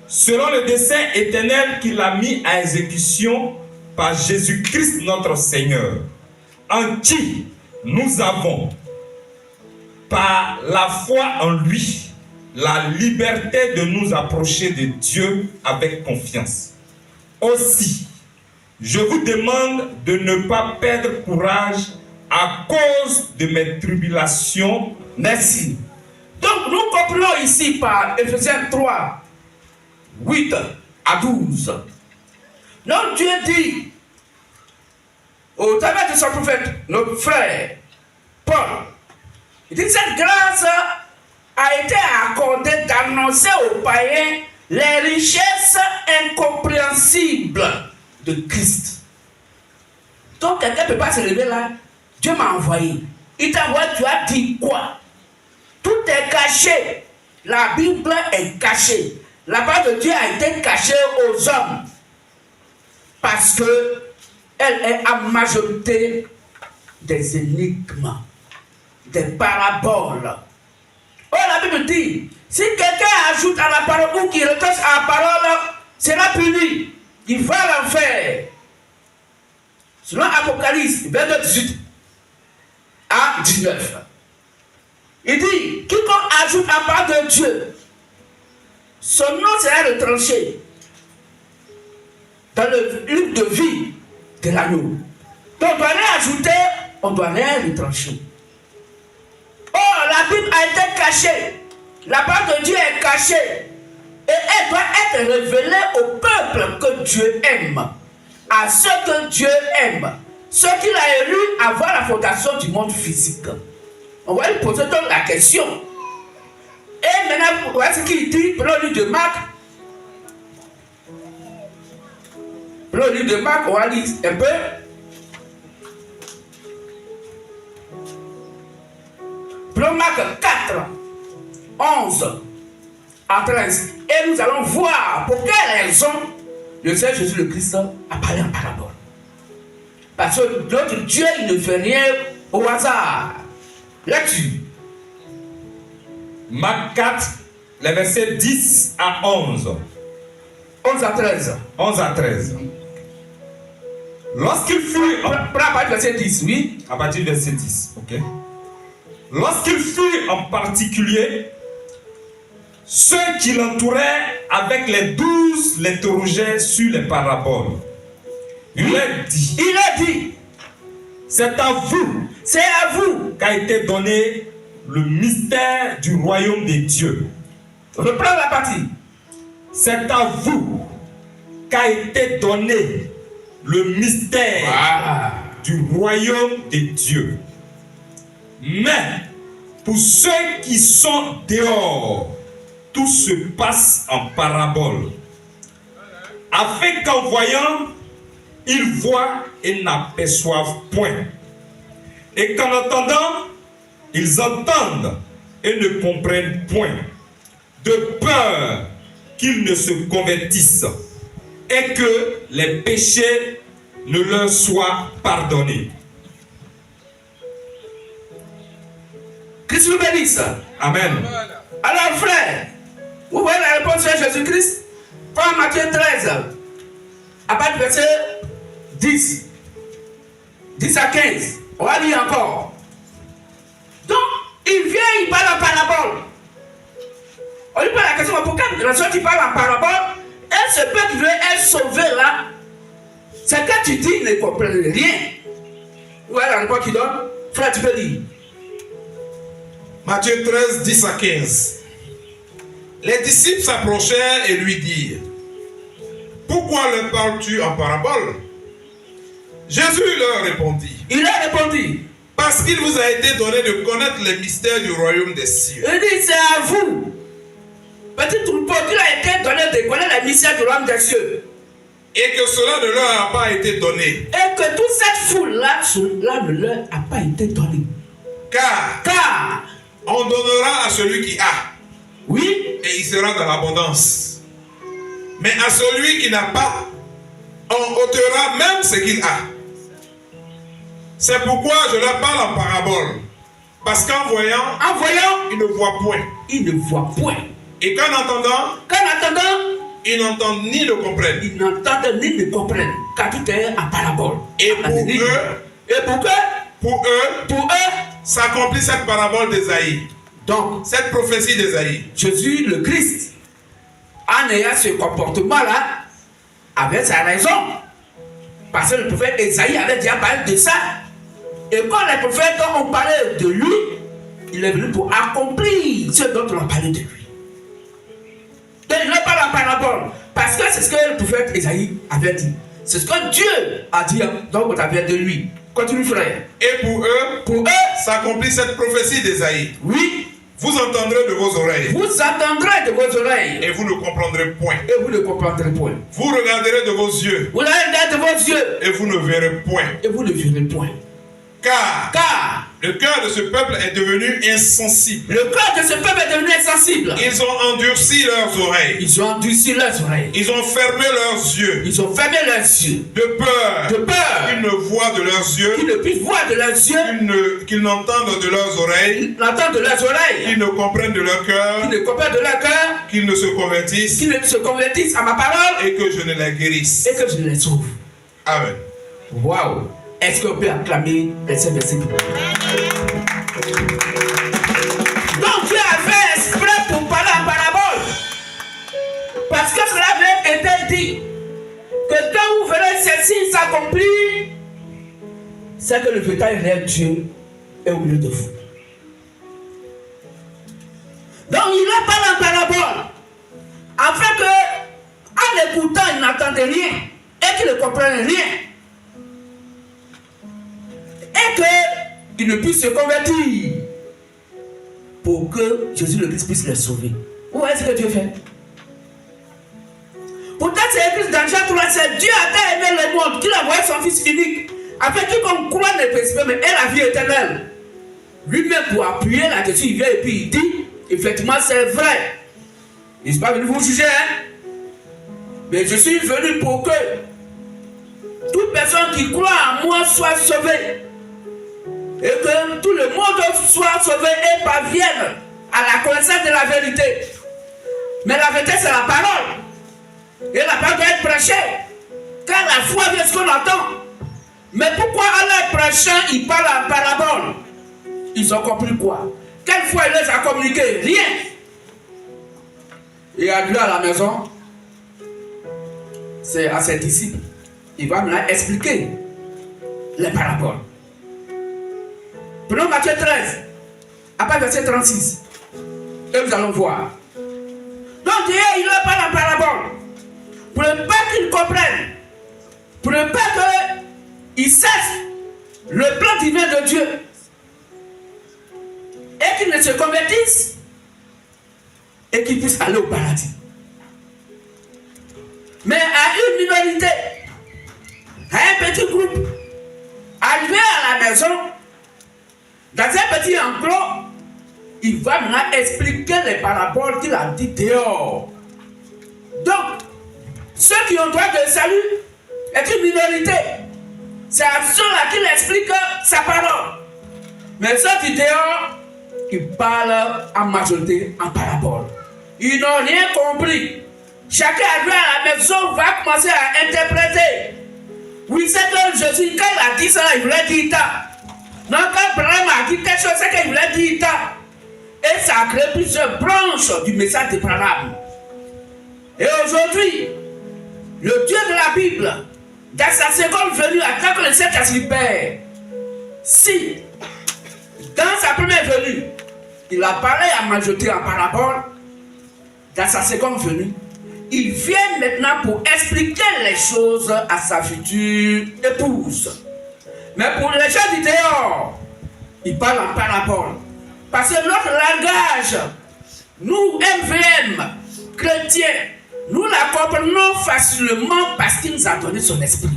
selon le dessein éternel qu'il a mis à exécution par Jésus-Christ notre Seigneur, en qui nous avons, par la foi en lui, la liberté de nous approcher de Dieu avec confiance. Aussi, je vous demande de ne pas perdre courage à cause de mes tribulations. Merci. Donc nous comprenons ici par Ephésiens 3, 8 à 12. Donc Dieu dit, au travers de son prophète, notre frère Paul, il dit que cette grâce a été accordée d'annoncer aux païens les richesses incompréhensibles de Christ. Donc quelqu'un ne peut pas se lever là. Dieu m'a envoyé. Il t'a envoyé, tu as dit quoi? Tout est caché. La Bible est cachée. La parole de Dieu a été cachée aux hommes. Parce que elle est en majorité des énigmes, des paraboles. Oh, la Bible dit, si quelqu'un ajoute à la parole ou qui retouche à la parole, sera puni. Il va à l'enfer. Selon Apocalypse 22, 18 à 19. Il dit, quiconque ajoute à la parole de Dieu, son nom sera retranché dans le livre de vie de l'agneau. Donc on doit rien ajouter, on doit rien retrancher. Oh, la Bible a été cachée. La parole de Dieu est cachée. Et elle doit être révélée au peuple que Dieu aime. À ceux que Dieu aime. Ceux qu'il a élus avant la fondation du monde physique. On va lui poser donc la question. Et maintenant, voici ce qu'il dit pour le livre de Marc. Pour le livre de Marc, on va lire un peu. Pour Marc 4, 11 à 13. Et nous allons voir pour quelle raison le Seigneur Jésus le Christ a parlé en parabole. Parce que notre Dieu, il ne fait rien au hasard. Là-dessus. Marc 4, les versets 10 à 11. 11 à 13. 11 à 13. Lorsqu'il fut... Prends à partir du verset 10, oui. À partir du verset 10, ok. Lorsqu'il fut en particulier ceux qui l'entouraient avec les 12 tous l'interrogeaient sur les paraboles. Il leur dit, c'est à vous qu'a été donné le mystère du royaume des dieux. Reprends la partie. C'est à vous qu'a été donné le mystère du royaume des dieux. Mais pour ceux qui sont dehors, tout se passe en parabole, afin qu'en voyant, ils voient et n'aperçoivent point, et qu'en entendant, ils entendent et ne comprennent point, de peur qu'ils ne se convertissent et que les péchés ne leur soient pardonnés. Christ nous bénisse. Amen. Alors frère, vous voyez la réponse de Jésus-Christ? Prends Matthieu 13, à partir du verset 10 à 15. On va lire encore. Donc, il vient, il parle en parabole. On lui pose la question, pourquoi la soeur qui parle en parabole, et ce peuple veut être sauvé là, c'est que tu dis, il ne comprend rien. Vous voyez la réponse qu'il donne? Frère, tu peux lire. Matthieu 13, 10 à 15. Les disciples s'approchèrent et lui dirent, pourquoi leur parles-tu en parabole? Jésus leur répondit. Il a répondu. Parce qu'il vous a été donné de connaître les mystères du royaume des cieux. Il dit, c'est à vous. Petit troupeau, il a été donné de connaître les mystères du royaume des cieux. Et que cela ne leur a pas été donné. Et que toute cette foule-là, cela ne leur a pas été donné. Car on donnera à celui qui a. Oui. Et il sera dans l'abondance. Mais à celui qui n'a pas, on ôtera même ce qu'il a. C'est pourquoi je leur parle en parabole. Parce qu'en voyant, ils ne voient point. Ils ne voient point. Et qu'en entendant, ils n'entendent ni ne comprennent. Ils n'entendent ni ne comprennent. Car tout est en parabole. Et pour eux, s'accomplit cette parabole d'Ésaïe. Donc, cette prophétie d'Ésaïe. Jésus le Christ, en ayant ce comportement-là, avait sa raison. Parce que le prophète Ésaïe avait déjà parlé de ça. Et quand les prophètes ont parlé de lui, il est venu pour accomplir ce dont on a parlé de lui. Donc il n'a pas la parabole. Parce que c'est ce que le prophète Ésaïe avait dit. C'est ce que Dieu a dit. Donc on avait de lui. Continue frère. Et pour eux, s'accomplit cette prophétie d'Ésaïe. Oui. Vous entendrez de vos oreilles. Vous entendrez de vos oreilles. Et vous ne comprendrez point. Et vous ne comprendrez point. Vous regarderez de vos yeux. Vous regardez de vos yeux. Et vous ne verrez point. Et vous ne verrez point. Car le cœur de ce peuple est devenu insensible. Le cœur de ce peuple est devenu insensible. Ils ont endurci leurs oreilles. Ils ont endurci leurs oreilles. Ils ont fermé leurs yeux. Ils ont fermé leurs yeux. De peur qu'ils ne voient de leurs yeux. Qu'ils ne puissent voir de leurs yeux. Qu'ils n'entendent de leurs oreilles. Qu'ils n'entendent de leurs oreilles. Qu'ils ne comprennent de leur cœur. Qu'ils ne comprennent de leur cœur. Qu'ils ne se convertissent. Qu'ils ne se convertissent à ma parole. Et que je ne les guérisse. Et que je les sauve. Amen. Waouh. Est-ce qu'on peut acclamer ces versets? Donc Dieu a fait exprès pour parler en parabole. Parce que cela avait été dit. Que quand vous verrez ces signes s'accomplir, c'est que le véritable réel Dieu est au milieu de vous. Donc il a parlé en parabole. Afin que, en écoutant, il n'entendait rien. Et qu'il ne comprenait rien. Et qu'il ne puisse se convertir pour que Jésus le Christ puisse les sauver. Vous voyez ce que Dieu fait? Pourtant c'est écrit dans Jean 3, c'est Dieu a tant aimé le monde qu'il a envoyé son Fils unique afin qu'on croit ne périse pas mais ait la vie éternelle. Lui-même pour appuyer là-dessus, il vient et puis il dit, effectivement c'est vrai. Il ne suis pas venu vous juger, hein? Mais je suis venu pour que toute personne qui croit en moi soit sauvée. Et que tout le monde soit sauvé et parvienne à la connaissance de la vérité. Mais la vérité, c'est la parole. Et la parole doit être prêchée. Car la foi vient de ce qu'on entend. Mais pourquoi en leur prêchant, ils parlent en parabole? Ils ont compris quoi? Quelle foi il les a communiqué? Rien. Et arrivé à la maison, c'est à ses disciples. Il va maintenant expliquer les paraboles. Prenons Matthieu 13, à partir verset 36. Et nous allons voir. Donc Dieu, il leur parle en parabole. Pour ne pas qu'ils comprennent. Pour ne pas qu'ils cessent le plan divin de Dieu. Et qu'ils ne se convertissent. Et qu'ils puissent aller au paradis. Mais à une minorité, à un petit groupe, arrivé à la maison, dans un petit enclos, il va maintenant expliquer les paraboles qu'il a dit dehors. Donc, ceux qui ont droit de salut est une minorité. C'est à ceux-là qu'il explique sa parole. Mais ceux qui dehors, ils parlent en majorité en parabole. Ils n'ont rien compris. Chacun arrivé à la maison va commencer à interpréter. Oui, c'est que Jésus, quand il a dit ça, il voulait dire ça. Non, quand Abraham a dit quelque chose, c'est qu'il voulait dire ça. Et ça a créé plusieurs branches du message d'Abraham. Et aujourd'hui, le Dieu de la Bible, dans sa seconde venue, attend que le Saint-Esprit Père, si, dans sa première venue, il a parlé à majorité en parabole, dans sa seconde venue, il vient maintenant pour expliquer les choses à sa future épouse. Mais pour les gens du dehors, il parle en parabole. Parce que notre langage, nous, MVM, chrétiens, nous la comprenons facilement parce qu'il nous a donné son esprit.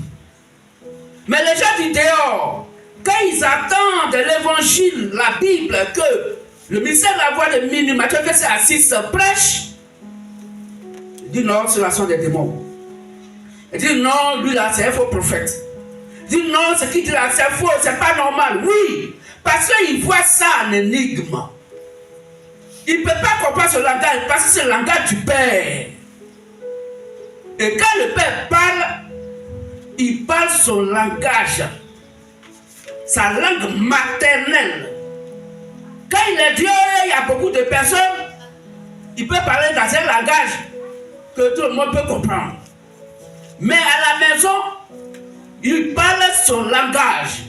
Mais les gens du dehors, quand ils attendent l'évangile, la Bible, que le ministère de la voix de Minuit, Matthieu verset 6 prêche, il dit non, ce sont des démons. Il dit non, lui là, c'est un faux prophète. Il dit non, ce qu'il dit là, c'est faux, c'est pas normal. Oui, parce qu'il voit ça en énigme. Il ne peut pas comprendre ce langage parce que c'est le langage du Père. Et quand le Père parle, il parle son langage, sa langue maternelle. Quand il est Dieu, il y a beaucoup de personnes, il peut parler dans un langage que tout le monde peut comprendre. Mais à la maison, il parle son langage.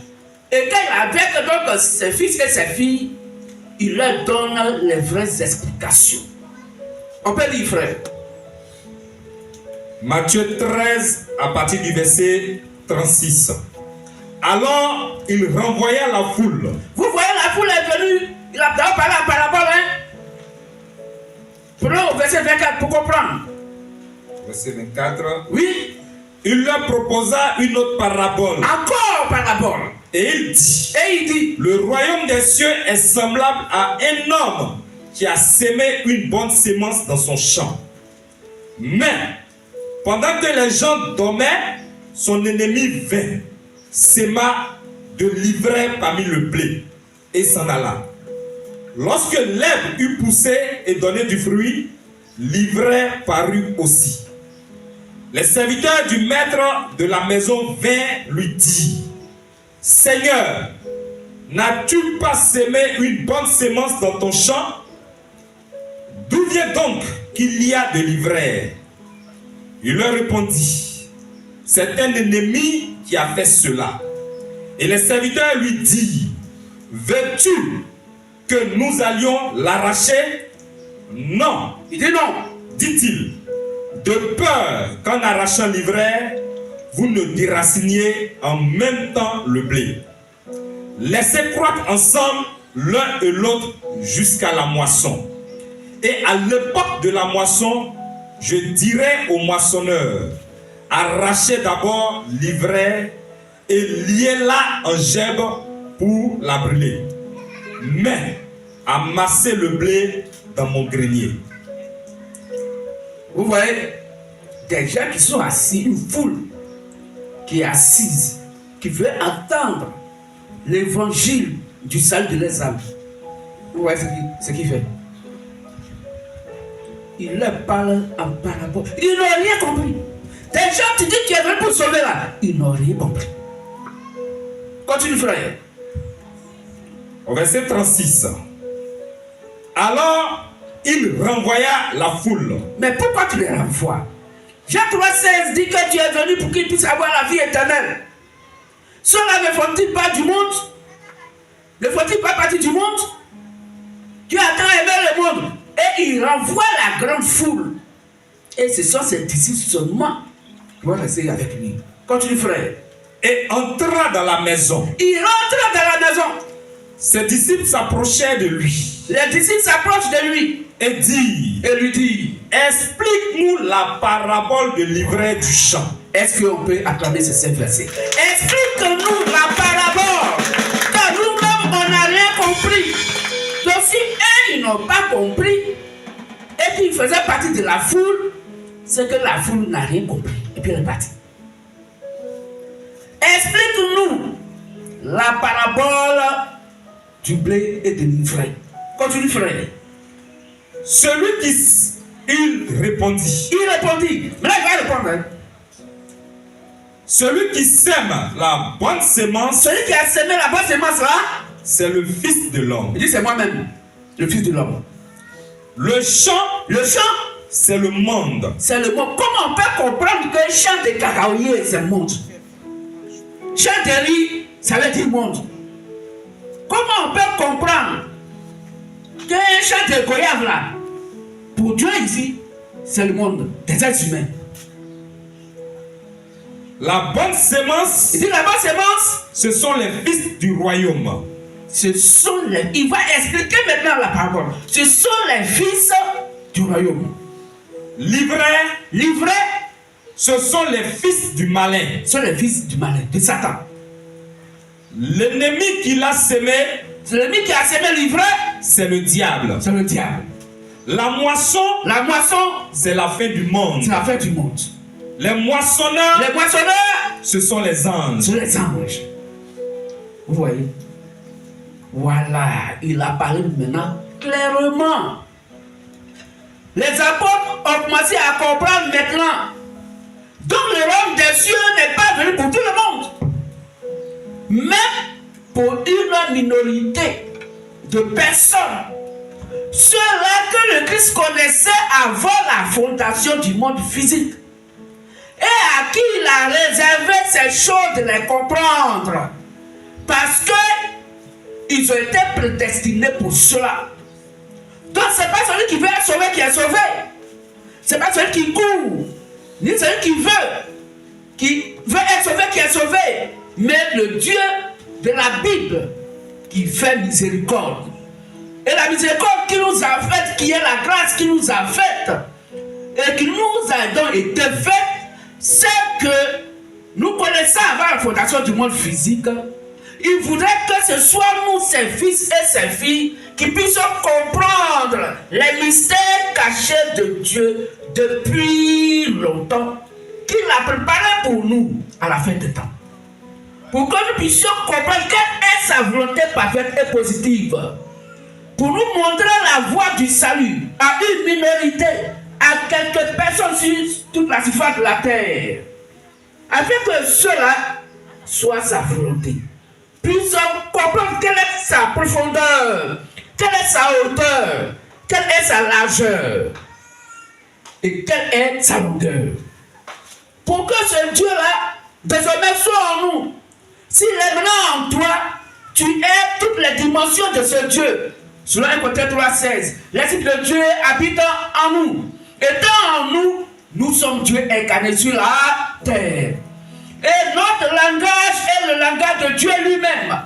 Et quand il est avec donc ses fils et ses filles, il leur donne les vraies explications. On peut lire, frère. Matthieu 13, à partir du verset 36. Alors, il renvoya la foule. Vous voyez, la foule est venue. Il a d'abord parlé en parabole. Prenons au verset 24 pour comprendre. Verset 24. Oui. Il leur proposa une autre parabole. Encore parabole. Et il dit, le royaume des cieux est semblable à un homme qui a sémé une bonne sémence dans son champ. Mais, pendant que les gens dormaient, son ennemi vint, séma de l'ivraie parmi le blé, et s'en alla. Lorsque l'herbe eut poussé et donné du fruit, l'ivraie parut aussi. Les serviteurs du maître de la maison vinrent lui dire, Seigneur, n'as-tu pas sémé une bonne sémence dans ton champ? D'où vient donc qu'il y a de l'ivraie? Il leur répondit, c'est un ennemi qui a fait cela. Et les serviteurs lui dirent, veux-tu que nous allions l'arracher? Non. Il dit non. Dit-il, de peur qu'en arrachant l'ivraie, vous ne déraciniez en même temps le blé. Laissez croître ensemble l'un et l'autre jusqu'à la moisson. Et à l'époque de la moisson, je dirai au moissonneur, arrachez d'abord l'ivraie et liez-la en gèbe pour la brûler. Mais amassez le blé dans mon grenier. Vous voyez, des gens qui sont assis, une foule qui est assise, qui veut entendre l'évangile du salut de leurs âmes. Vous voyez ce qu'il fait? Il leur parle en parabole. Ils n'ont rien compris. Des gens, tu dis que tu es venu pour sauver là. Ils n'ont rien compris. Continue, frère. Au verset 36. Alors, il renvoya la foule. Mais pourquoi tu les renvoies? Jean 3,16 dit que tu es venu pour qu'ils puissent avoir la vie éternelle. Cela ne font-ils pas du monde? Ne font-ils pas partie du monde? Dieu a tant aimé le monde. Et il renvoie la grande foule. Et ce sont ses disciples seulement qui vont rester avec lui. Continue, frère. Et entra dans la maison. Il rentre dans la maison. Ses disciples s'approchaient de lui. Les disciples s'approchent de lui. Et lui dit, explique-nous la parabole de l'ivraie du champ. Est-ce qu'on peut acclamer ces 5 versets? Explique-nous la parabole. Car nous-mêmes, on n'a rien compris. Donc si eux, ils n'ont pas compris, et qu'ils faisaient partie de la foule, c'est que la foule n'a rien compris. Et puis elle est partie. Explique-nous la parabole du blé et de l'ivraie. Continue, frère. Celui qui... Il répondit. Mais là, il va répondre. Hein. Celui qui sème la bonne sémence. Celui qui a semé la bonne sémence là. C'est le Fils de l'homme. Il dit c'est moi-même, le Fils de l'homme. Le champ. C'est le monde. C'est le monde. Comment on peut comprendre qu'un champ de cacaoyer, c'est le monde? Champ de riz, ça veut dire monde. Comment on peut comprendre qu'un champ de goyave là, pour Dieu ici, c'est le monde des êtres humains? La bonne sémence. Il dit la bonne sémence. Ce sont les fils du royaume. Il va expliquer maintenant la parole. Ce sont les fils du royaume. L'ivraie. Ce sont les fils du malin. Ce sont les fils du malin, de Satan. L'ennemi qui l'a sémé. C'est l'ennemi qui a sémé l'ivraie. C'est le diable. La moisson. C'est la fin du monde. Les moissonneurs. Ce sont les anges. Vous voyez? Voilà, il apparaît maintenant clairement. Les apôtres ont commencé à comprendre maintenant. Donc le royaume des cieux n'est pas venu pour tout le monde, mais pour une minorité de personnes. Ceux-là que le Christ connaissait avant la fondation du monde physique. Et à qui il a réservé ces choses de les comprendre. Parce que ils ont été prédestinés pour cela. Donc ce n'est pas celui qui veut être sauvé qui est sauvé. Ce n'est pas celui qui court. Ni celui qui veut être sauvé qui est sauvé. Mais le Dieu de la Bible qui fait miséricorde. Et la miséricorde qui nous a faite, qui est la grâce qui nous a faite, et qui nous a donc été faite, c'est que nous connaissons avant la fondation du monde physique. Il voudrait que ce soit nous, ses fils et ses filles, qui puissent comprendre les mystères cachés de Dieu depuis longtemps, qu'il a préparé pour nous à la fin des temps. Pour que nous puissions comprendre quelle est sa volonté parfaite et positive. Pour nous montrer la voie du salut à une minorité, à quelques personnes sur toute la surface de la terre. Afin que cela soit sa volonté. Puissons comprendre quelle est sa profondeur, quelle est sa hauteur, quelle est sa largeur et quelle est sa longueur. Pour que ce Dieu-là, désormais, soit en nous. S'il est maintenant en toi, tu es toutes les dimensions de ce Dieu. Selon 1 Corinthiens 3,16, l'Esprit de Dieu habite en nous. Étant en nous, nous sommes Dieu incarné sur la terre. Et notre langage est le langage de Dieu lui-même.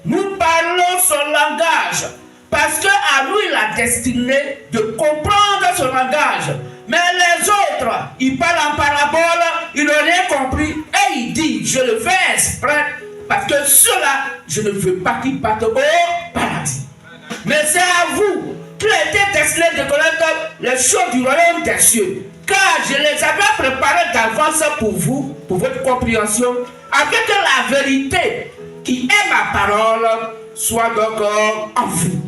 Nous parlons son langage parce qu'à nous il a destiné de comprendre son langage. Mais les autres, ils parlent en parabole, ils n'ont rien compris. Et il dit, je le fais exprès parce que ceux-là, je ne veux pas qu'ils partent au paradis. Mais c'est à vous qu'il a été destiné de connaître les choses du royaume des cieux. Car je les avais préparées d'avance pour vous, pour votre compréhension, afin que la vérité qui est ma parole soit donc en vous.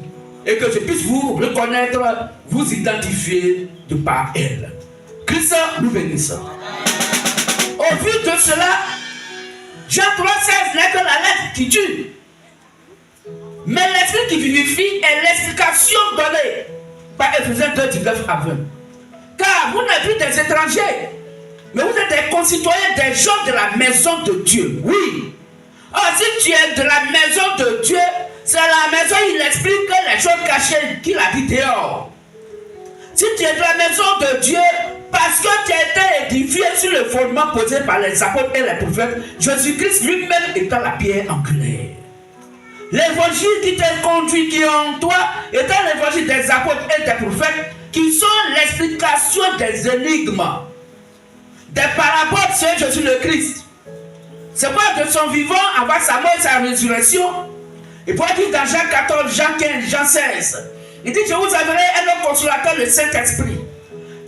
Et que je puisse vous reconnaître, vous identifier de par elle. Christ nous bénisse. Au vu de cela, Jean 3,16 n'est que la lettre qui tue. Mais l'esprit qui vivifie est l'explication donnée par Éphésiens 2, 19 à 20. Car vous n'êtes plus des étrangers Mais vous êtes des concitoyens, des gens de la maison de Dieu. Oui. Or, si tu es de la maison de Dieu, c'est la maison, il explique les choses cachées qu'il a dit dehors. Si tu es de la maison de Dieu, parce que tu as été édifié sur le fondement posé par les apôtres et les prophètes, Jésus-Christ lui-même étant la pierre angulaire. L'évangile qui t'a conduit, qui est en toi, étant l'évangile des apôtres et des prophètes, qui sont l'explication des énigmes, des paraboles sur Jésus le Christ. C'est pas de son vivant, avant sa mort et sa résurrection. Il pourrait dire dans Jean 14, Jean 15, Jean 16, il dit, je vous enverrai un autre consolateur, le Saint-Esprit.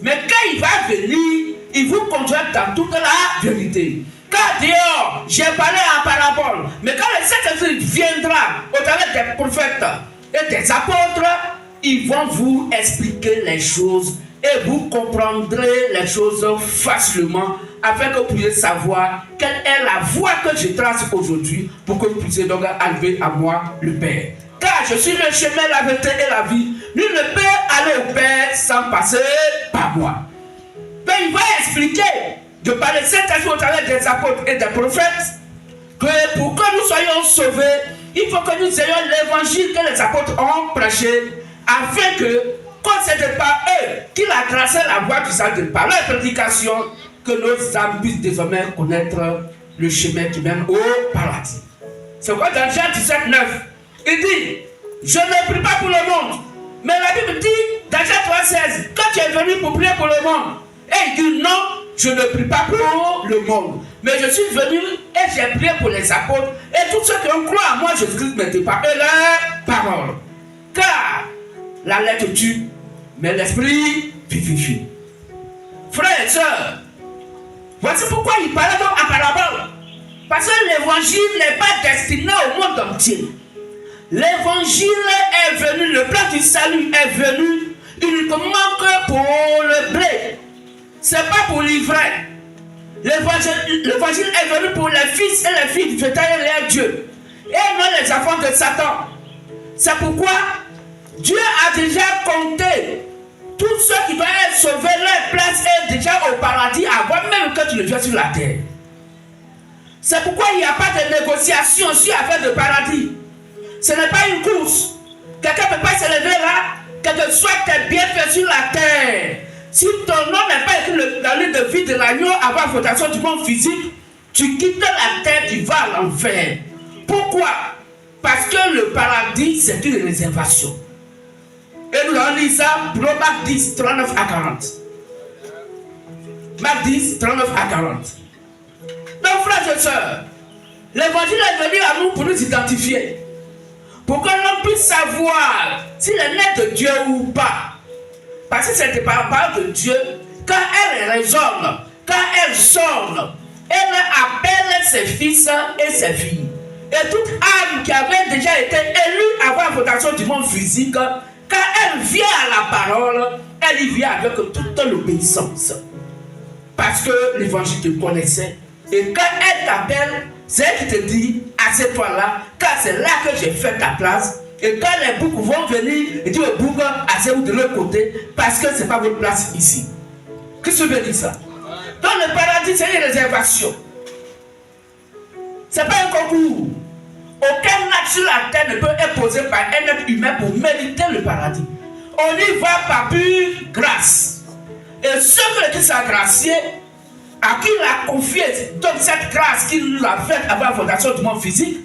Mais quand il va venir, il vous conduira dans toute la vérité. Car dehors, j'ai parlé en parabole. Mais quand le Saint-Esprit viendra au travers des prophètes et des apôtres, ils vont vous expliquer les choses et vous comprendrez les choses facilement afin que vous puissiez savoir quelle est la voie que je trace aujourd'hui pour que vous puissiez donc arriver à moi, le Père. Car je suis le chemin, la vérité et la vie. Nul ne peut aller au Père sans passer par moi. Mais il va expliquer de par le Saint-Esprit au travers des apôtres et des prophètes que pour que nous soyons sauvés, il faut que nous ayons l'évangile que les apôtres ont prêché afin que, quand c'était par eux qu'il a tracé la voie du salut, par leur prédication, que nos âmes puissent désormais connaître le chemin qui mène au paradis. C'est quoi dans Jean 17, 9, il dit, je ne prie pas pour le monde, mais la Bible dit dans Jean 3, 16, quand tu es venu pour prier pour le monde, et il dit non, je ne prie pas pour le monde, mais je suis venu et j'ai prié pour les apôtres et tous ceux qui ont cru à moi, Jésus-Christ m'était pas et leur parole. Car la lettre tue, mais l'esprit vivifie. Frères et sœurs, voici pourquoi il parlait donc en parabole. Parce que l'évangile n'est pas destiné au monde entier. L'évangile est venu, le plan du salut est venu uniquement que pour le blé. C'est pas pour l'ivraie. L'évangile est venu pour les fils et les filles du vétérinaire Dieu. Et non les enfants de Satan. C'est pourquoi Dieu a déjà compté tous ceux qui doivent être sauvés, leur place est déjà au paradis avant même que tu ne viennes sur la terre. C'est pourquoi il n'y a pas de négociation sur l'affaire de paradis. Ce n'est pas une course. Quelqu'un ne peut pas se lever là, quel que soit tes bienfaits sur la terre. Si ton nom n'est pas écrit dans le livre de vie de l'agneau avant la fondation du monde physique, tu quittes la terre, tu vas à l'enfer. Pourquoi? Parce que le paradis, c'est une réservation. Et nous allons lire ça dans Marc 10, 39 à 40. Marc 10, 39 à 40. Donc, frères et sœurs, l'évangile est venu à nous pour nous identifier. Pour que l'on puisse savoir s'il est né de Dieu ou pas. Parce que c'est par la parole de Dieu, quand elle résonne, quand elle sonne, elle appelle ses fils et ses filles. Et toute âme qui avait déjà été élue avant la fondation du monde physique, quand elle vient à la parole, elle y vient avec toute l'obéissance. Parce que l'évangile te connaissait. Et quand elle t'appelle, c'est elle qui te dit, assieds-toi là, car c'est là que j'ai fait ta place. Et quand les boucs vont venir, et dire aux boucs, asseyez-vous de l'autre côté, parce que ce n'est pas votre place ici. Qu'est-ce que veut dire ça? Dans le paradis, c'est une réservation. Ce n'est pas un concours. Aucun acte sur la terre ne peut être posé par un être humain pour mériter le paradis. On y va par pure grâce. Et ceux que le Christ a gracié, à qui il a confié donc cette grâce qu'il nous a faite avant la fondation du monde physique,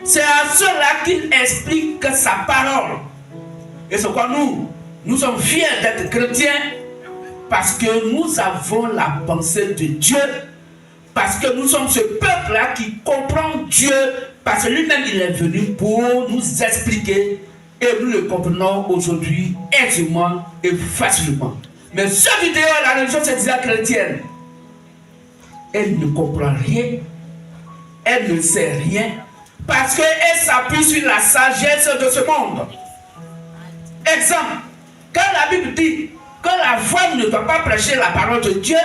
c'est à ceux-là qu'il explique que sa parole. Et c'est quoi nous sommes fiers d'être chrétiens parce que nous avons la pensée de Dieu, parce que nous sommes ce peuple-là qui comprend Dieu, parce que lui-même il est venu pour nous expliquer et nous le comprenons aujourd'hui aisément et facilement. Mais ce vidéo, la religion c'est déjà chrétienne. Elle ne comprend rien, elle ne sait rien, parce qu'elle s'appuie sur la sagesse de ce monde. Exemple, quand la Bible dit que la femme ne doit pas prêcher la parole de Dieu,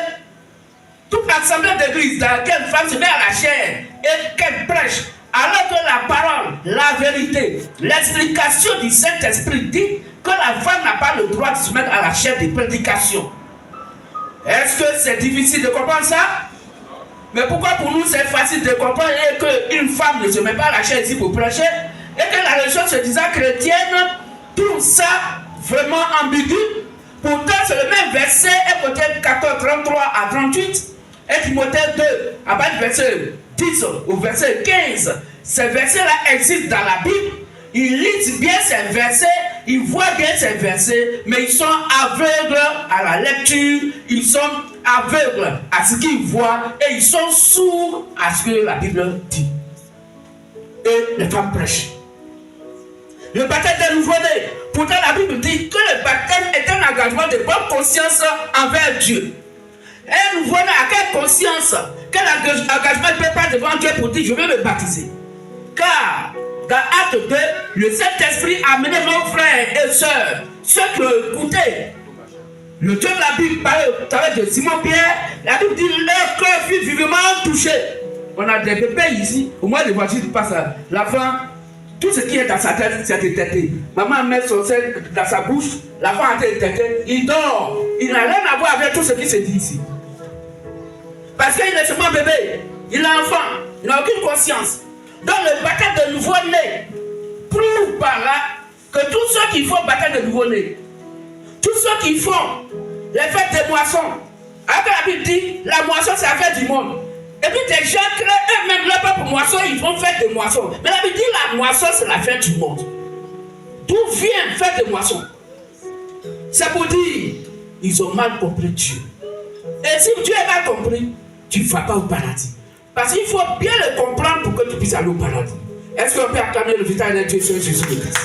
toute l'assemblée d'église dans laquelle une femme se met à la chair et qu'elle prêche, alors que la parole, la vérité, l'explication du Saint-Esprit dit que la femme n'a pas le droit de se mettre à la chair des prédications. Est-ce que c'est difficile de comprendre ça? Mais pourquoi pour nous c'est facile de comprendre et qu'une femme ne se met pas à la chaise ici pour prêcher et que la religion se disant chrétienne trouve ça vraiment ambigu? Pourtant c'est le même verset, Écoutez 14, 33 à 38 et Timothée 2, à partir du verset 10 au verset 15. Ces versets-là existent dans la Bible. Ils lisent bien ces versets, ils voient bien ces versets, mais ils sont aveugles à la lecture, ils sont aveugles à ce qu'ils voient et ils sont sourds à ce que la Bible dit. Et les femmes prêchent. Le baptême d'un nouveau-né. Pourtant la Bible dit que le baptême est un engagement de bonne conscience envers Dieu. Un nouveau-né a quelle conscience? Quel engagement il prépare devant Dieu pour dire je vais me baptiser? Car dans Acte 2, le Saint-Esprit a amené nos frères et sœurs, ceux qui ont écouté le Dieu de la Bible parlait au travers de Simon-Pierre. La Bible dit leur cœur fut vivement touché. On a des bébés ici, au moins les voitures passent à l'enfant, tout ce qui est dans sa tête, c'est détecté. Maman met son sel dans sa bouche, l'enfant a été détecté, il dort. Il n'a rien à voir avec tout ce qui se dit ici. Parce qu'il est seulement bébé, il est enfant, il n'a aucune conscience. Donc le baptême de nouveau-né prouve par là que tous ceux qui font baptême de nouveau-né, tous ceux qui font les fêtes des moissons, alors que la Bible dit la moisson c'est la fête du monde. Et puis des gens créent eux-mêmes leur propre moisson, ils font fête des moissons. Mais la Bible dit la moisson c'est la fête du monde. D'où vient fête des moissons? C'est pour dire ils ont mal compris Dieu. Et si Dieu est mal compris, tu ne vas pas au paradis. Parce qu'il faut bien le comprendre pour que tu puisses aller au paradis. Est-ce qu'on peut acclamer le visage de Dieu sur Jésus-Christ?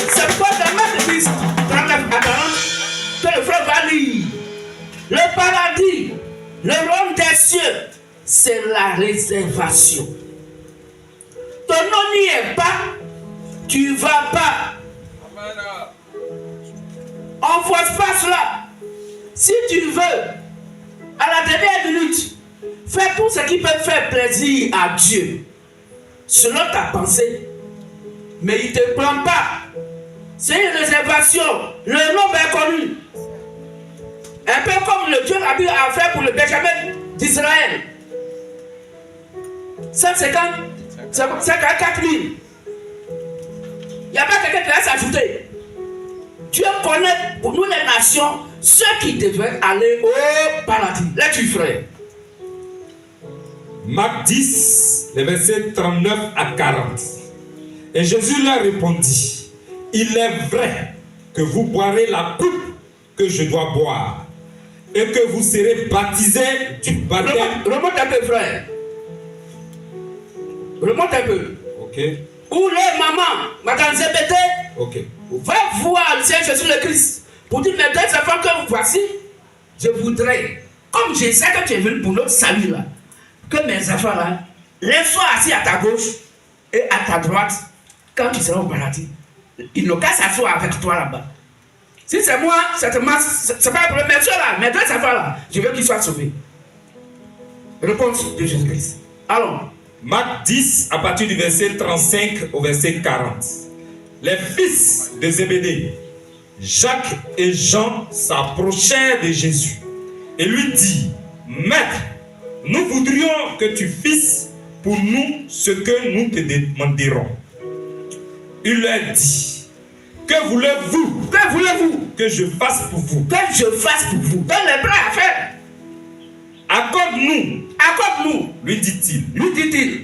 C'est pourquoi dans Matthieu 10, 39 à 40, que le frère va lire. Le paradis, le royaume des cieux, c'est la réservation. Ton nom n'y est pas, tu ne vas pas. On ne force pas cela. Si tu veux, à la dernière minute, fais tout ce qui peut faire plaisir à Dieu, selon ta pensée. Mais il ne te prend pas. C'est une réservation. Le nom est connu. Un peu comme le Dieu la Bible a fait pour le Benjamin d'Israël. 54 000. Il n'y a pas quelqu'un qui va s'ajouter. Dieu connaît pour nous les nations ceux qui devaient aller au paradis. Là tu frère. Marc 10, les versets 39 à 40. Et Jésus leur répondit, il est vrai que vous boirez la coupe que je dois boire et que vous serez baptisés du baptême. Remonte un peu frère. Remonte un peu. Ok. Où les mamans, Madame Zébédée, Ok. va voir le Seigneur Jésus le Christ pour dire mes deux enfants que vous voici, je voudrais, comme je sais que tu es venu pour notre salut là, que mes enfants là, les soient assis à ta gauche et à ta droite quand tu seras au paradis. Ils n'ont qu'à s'asseoir avec toi là-bas. Si c'est moi, c'est pas un problème. Mais ceux-là, mes deux enfants là, je veux qu'ils soient sauvés. Réponse de Jésus-Christ. Allons. Marc 10, à partir du verset 35 au verset 40. Les fils de Zébédée, Jacques et Jean, s'approchèrent de Jésus et lui dirent, Maître, nous voudrions que tu fasses pour nous ce que nous te demanderons. Il leur dit, que voulez-vous? Que voulez-vous que je fasse pour vous? Que je fasse pour vous? Donne les bras à faire. Accorde-nous, accorde-nous, lui dit-il,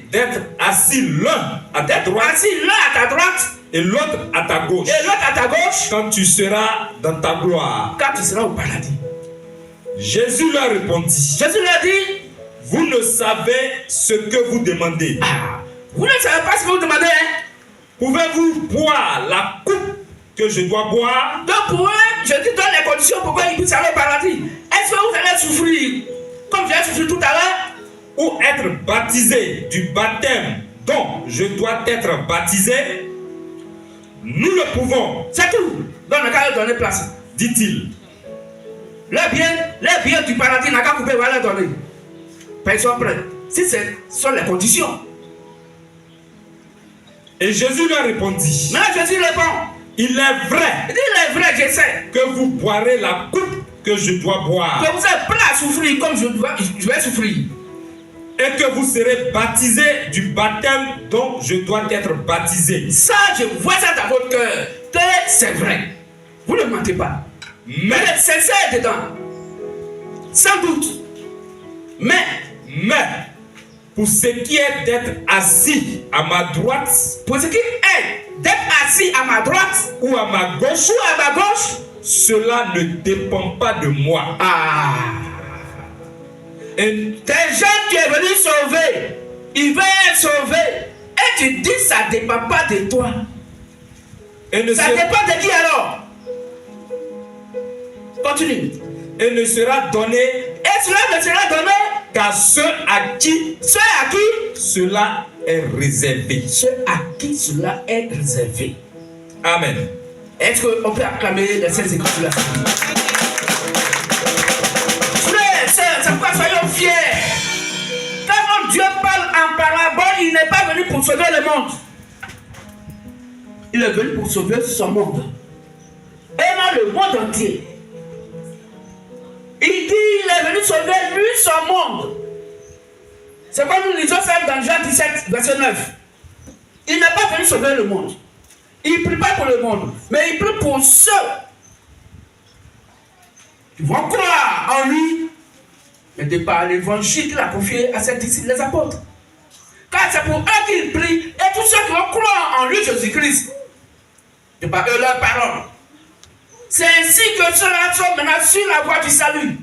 d'être assis l'un à ta droite, et l'autre à ta gauche, quand tu seras dans ta gloire, quand tu seras au paradis. Jésus leur répondit, vous ne savez ce que vous demandez. Vous ne savez pas ce que vous demandez, hein? Pouvez-vous boire la coupe que je dois boire? Donc pour eux, je te donne les conditions pour qu'ils puissent aller au paradis. Est-ce que vous allez souffrir comme j'ai souffert tout à l'heure? Ou être baptisé du baptême dont je dois être baptisé? Nous le pouvons. C'est tout. Dans le cas de donner place, dit-il. Les biens du paradis n'a qu'à couper, va leur donner. Ils sont prêts. Si ce sont les conditions. Et Jésus leur répondit. Mais Jésus répond. Il est vrai. Il est vrai, je sais. Que vous boirez la coupe que je dois boire. Que vous êtes prêts à souffrir comme je vais souffrir. Et que vous serez baptisés du baptême dont je dois être baptisé. Ça, je vois ça dans votre cœur. Que c'est vrai. Vous ne mentez pas. Vous êtes sincère dedans. Sans doute. Mais, pour ce qui est d'être assis à ma droite, pour ce qui est d'être assis à ma droite ou à ma gauche, cela ne dépend pas de moi. Et des gens qui est venu sauver, ils veulent être sauvés. Et tu dis ça ne dépend pas de toi. Ça dépend de qui alors? Continue. Et ne sera donné. Et cela ne sera donné qu'à ceux à qui cela est réservé. Ceux à qui cela est réservé. Amen. Est-ce qu'on peut acclamer les Saintes Écritures? Frères, sœurs, c'est pourquoi soyons fiers. Quand Dieu parle en parabole, il n'est pas venu pour sauver le monde. Il est venu pour sauver son monde. Et non le monde entier. Il dit il est venu sauver lui son monde. C'est comme nous lisons ça dans Jean 17, verset 9. Il n'est pas venu sauver le monde. Il ne prie pas pour le monde, mais il prie pour ceux qui vont croire en lui. Mais de par l'évangile qu'il a confié à ses disciples, les apôtres. Car c'est pour eux qu'il prie, et tous ceux qui vont croire en lui, Jésus-Christ. De par eux, leur parole. C'est ainsi que ceux-là sont maintenant sur la voie du salut.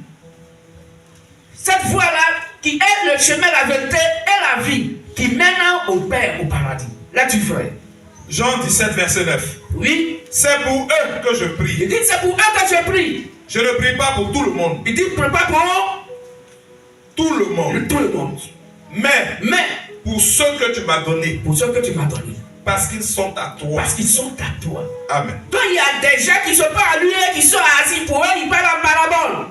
Cette voie-là, qui est le chemin, la vérité et la vie, qui mène au Père, au paradis. Là, tu ferais. Jean 17, verset 9. Oui. C'est pour eux que je prie. Il dit, c'est pour eux que je prie. Je ne prie pas pour tout le monde. Il dit, prie pas pour tout le monde. Tout le monde. Mais pour ceux que tu m'as donnés. Pour ceux que tu m'as donnés. Parce qu'ils sont à toi. Parce qu'ils sont à toi. Amen. Donc il y a des gens qui ne sont pas à lui et qui sont assis pour eux, ils parlent en parabole.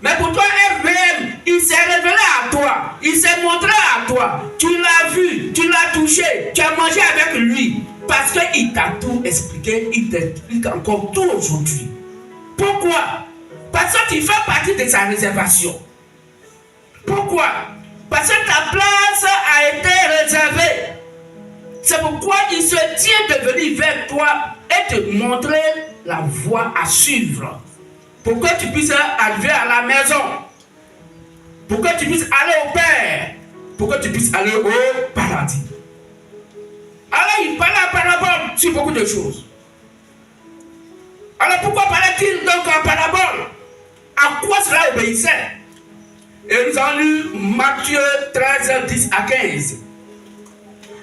Mais pour toi, FBM, il s'est révélé à toi. Il s'est montré à toi. Tu l'as vu, tu l'as touché, tu as mangé avec lui. Parce qu'il t'a tout expliqué, il t'explique encore tout aujourd'hui. Pourquoi? Parce que tu fais partie de sa réservation. Pourquoi? Parce que ta place a été réservée. C'est pourquoi il se tient de venir vers toi et te montrer la voie à suivre. Pour que tu puisses arriver à la maison. Pour que tu puisses aller au Père. Pour que tu puisses aller au paradis. Alors il parlait en parabole sur beaucoup de choses. Alors pourquoi parlait-il donc en parabole? À quoi cela obéissait? Et nous avons lu Matthieu 13, 10 à 15.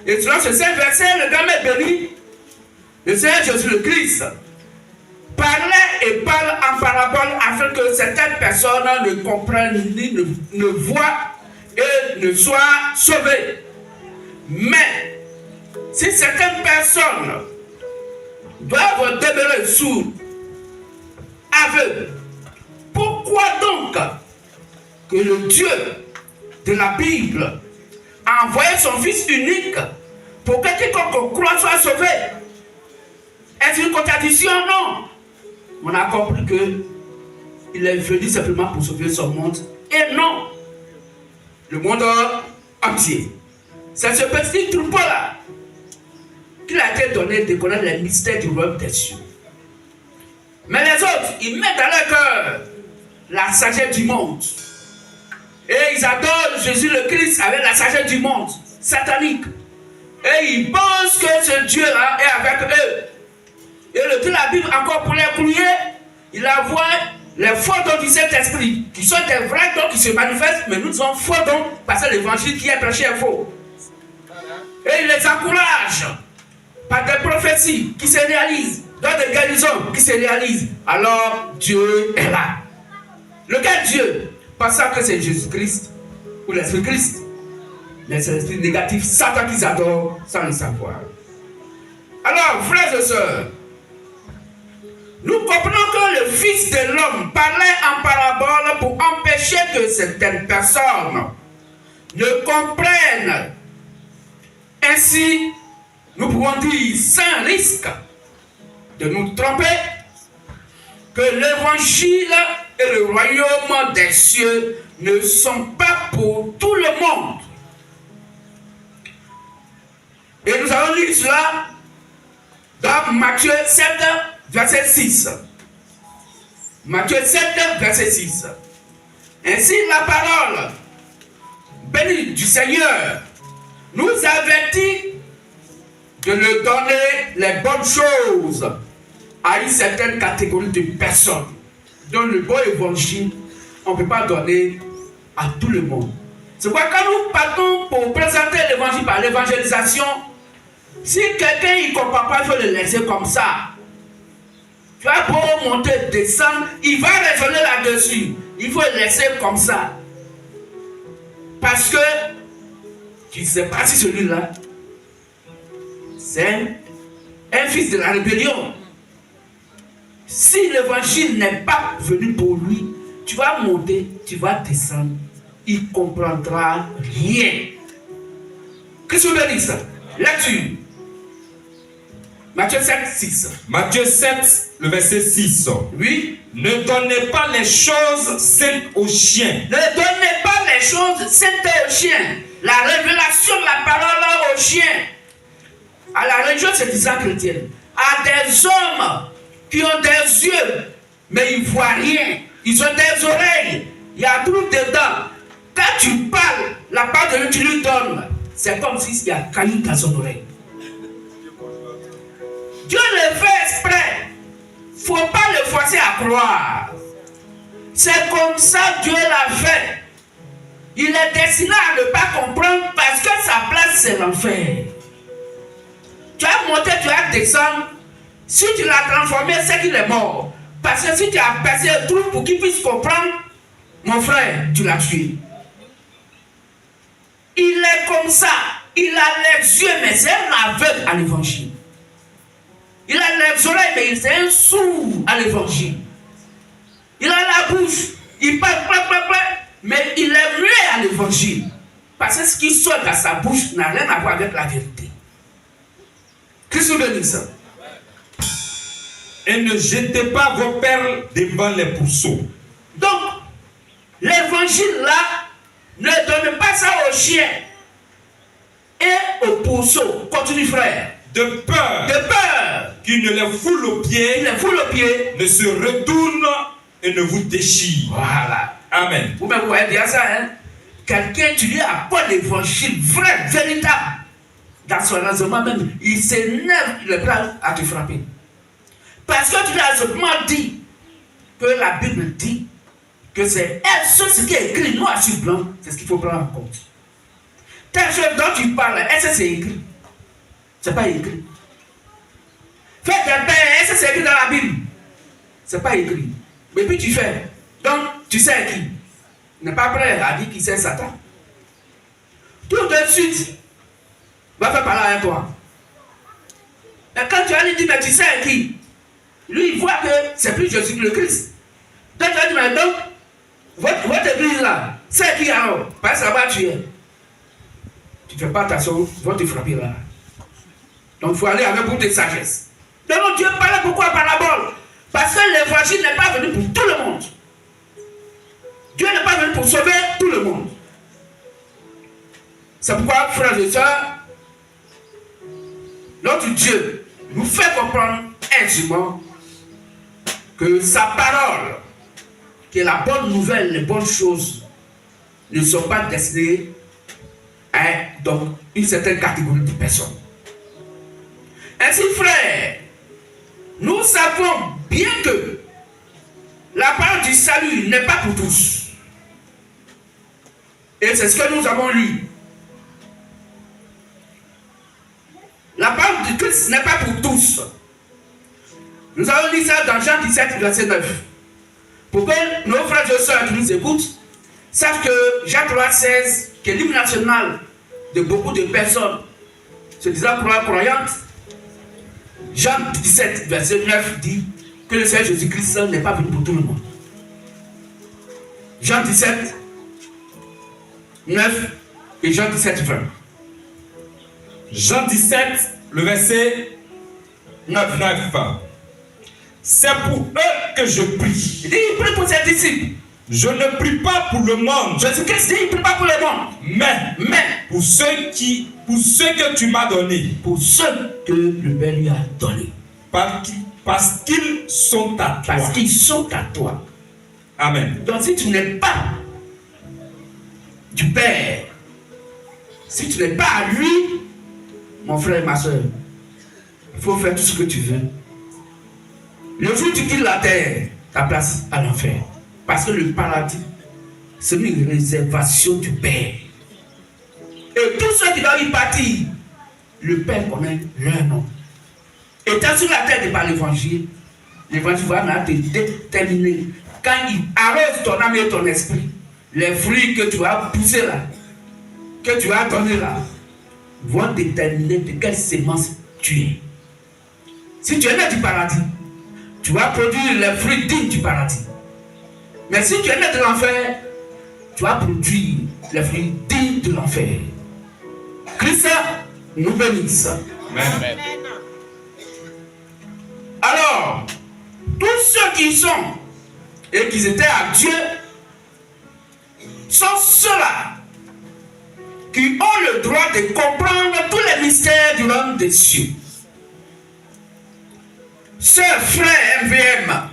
Et selon ce saint verset, le grand maître béni, le Seigneur Jésus le Christ, parlait et parle en parabole afin que certaines personnes ne comprennent ni ne voient et ne soient sauvées. Mais si certaines personnes doivent demeurer sourdes, aveugles, pourquoi donc que le Dieu de la Bible a envoyé son Fils unique pour que quiconque croit soit sauvé? Est-ce une contradiction? Non. On a compris qu'il est venu simplement pour sauver son monde et non le monde entier. C'est ce petit troupeau-là qu'il a été donné de connaître les mystères du royaume des cieux. Mais les autres, ils mettent dans leur cœur la sagesse du monde. Et ils adorent Jésus le Christ avec la sagesse du monde, satanique. Et ils pensent que ce Dieu-là est avec eux. Et le Dieu de la Bible, encore pour les couiller, il envoie les faux dons du Saint-Esprit, qui sont des vrais dons qui se manifestent, mais nous sommes faux dons parce que l'évangile qui est prêché est faux. Et il les encourage par des prophéties qui se réalisent, dans des guérisons qui se réalisent. Alors Dieu est là. Lequel Dieu? Pensant que c'est Jésus-Christ ou l'Esprit Christ. Mais c'est l'esprit négatif, Satan qu'ils adorent sans le savoir. Alors, frères et sœurs, nous comprenons que le Fils de l'homme parlait en parabole pour empêcher que certaines personnes ne comprennent. Ainsi, nous pouvons dire sans risque de nous tromper que l'évangile et le royaume des cieux ne sont pas pour tout le monde. Et nous avons lu cela dans Matthieu 7, verset 6. Matthieu 7, verset 6. Ainsi la parole bénie du Seigneur nous avertit de ne donner les bonnes choses à une certaine catégorie de personnes. Dans le bon évangile, on ne peut pas donner à tout le monde. C'est pourquoi quand nous partons pour présenter l'évangile par l'évangélisation, si quelqu'un ne comprend pas, il faut le laisser comme ça. Tu vas pour monter, descendre, il va raisonner là-dessus. Il faut le laisser comme ça. Parce que tu ne sais pas si celui-là, c'est un fils de la rébellion. Si l'évangile n'est pas venu pour lui, tu vas monter, tu vas descendre, il ne comprendra rien. Qu'est-ce que veut dire ça? Lecture. Matthieu 7, 6. Matthieu 7, le verset 6. Oui. Ne donnez pas les choses saintes aux chiens. Ne donnez pas les choses saintes aux chiens. La révélation de la parole aux chiens. À la religion soi-disant chrétienne. À des hommes qui ont des yeux, mais ils ne voient rien. Ils ont des oreilles. Il y a tout dedans. Quand tu parles, la part de Dieu, tu lui donnes. C'est comme s'il y a caillou dans son oreille. Dieu le fait exprès. Il ne faut pas le forcer à croire. C'est comme ça Dieu l'a fait. Il est destiné à ne pas comprendre parce que sa place c'est l'enfer. Tu as monté, tu as descendu. Si tu l'as transformé, c'est qu'il est mort. Parce que si tu as passé un trou pour qu'il puisse comprendre, mon frère, tu l'as tué. Il est comme ça. Il a les yeux, mais c'est un aveugle à l'évangile. Il a les oreilles, mais c'est un sourd à l'évangile. Il a la bouche, il parle, mais il est muet à l'évangile. Parce que ce qui sort dans sa bouche n'a rien à voir avec la vérité. Qu'est-ce que veut dire ça? Et ne jetez pas vos perles devant les pourceaux. Donc, l'évangile là, ne donne pas ça aux chiens et aux pourceaux. Continue, frère. De peur qu'il ne les foule aux pieds, ne se retourne et ne vous déchire. Voilà. Amen. Vous voyez bien ça, hein? Quelqu'un, tu lui apportes l'évangile vrai, véritable. Dans son raisonnement même, il s'énerve, il est prêt à te frapper. Parce que tu lui as simplement dit que la Bible dit que c'est ce qui est écrit noir sur blanc, c'est ce qu'il faut prendre en compte. Telle chose dont tu parles, est-ce que c'est écrit? C'est pas écrit. Fais des pains, est-ce que c'est écrit dans la Bible? C'est pas écrit. Mais puis tu fais. Donc, tu sais qui? Il n'est pas prêt à dire qui c'est Satan. Tout de suite, va faire parler avec toi. Et quand tu vas lui dire, mais tu sais qui? Lui, il voit que c'est plus Jésus que le Christ. Donc, tu vas dire, mais donc, votre église là, c'est qui alors? Parce que ça va tuer. Tu ne fais pas attention, ils vont te frapper là. Donc il faut aller avec beaucoup de sagesse. Donc Dieu parle pourquoi par parabole? Parce que l'évangile n'est pas venu pour tout le monde. Dieu n'est pas venu pour sauver tout le monde. C'est pourquoi, frères et sœurs, notre Dieu nous fait comprendre intimement que sa parole, que la bonne nouvelle, les bonnes choses, ne sont pas destinées à donc, une certaine catégorie de personnes. Ainsi, frère, nous savons bien que la parole du salut n'est pas pour tous. Et c'est ce que nous avons lu. La parole du Christ n'est pas pour tous. Nous avons lu ça dans Jean 17, verset 9. Pour que nos frères et sœurs qui nous écoutent sachent que Jean 3, 16, qui est l'hymne national de beaucoup de personnes se disant croyantes, Jean 17, verset 9 dit que le Seigneur Jésus-Christ n'est pas venu pour tout le monde. Jean 17, 9 et Jean 17, 20. Jean 17, le verset 9. C'est pour eux que je prie, Il dit, il prie pour ses disciples. je ne prie pas pour le monde, Jésus-Christ dit, il ne prie pas pour le monde, mais pour ceux que tu m'as donnés, pour ceux que le Père lui a donnés. parce qu'ils sont à toi. Parce qu'ils sont à toi. Amen. Donc si tu n'es pas du Père, si tu n'es pas à lui, mon frère et ma soeur, il faut faire tout ce que tu veux. Le jour où tu quittes la terre, ta place à l'enfer. Parce que le paradis, c'est une réservation du Père. Et tous ceux qui doivent y partir, le Père connaît leur nom. Étant sur la terre de par l'évangile va te déterminer. Quand il arrose ton âme et ton esprit, les fruits que tu as poussés là, que tu as donnés là, vont déterminer de quelle sémence tu es. Si tu es né du paradis, tu vas produire les fruits dignes du paradis. Mais si tu es né de l'enfer, tu vas produire les fruits dignes de l'enfer. Christ nous bénisse. Amen. Alors, tous ceux qui sont et qui étaient à Dieu sont ceux-là qui ont le droit de comprendre tous les mystères du royaume des cieux. Sœurs, frères, MVM,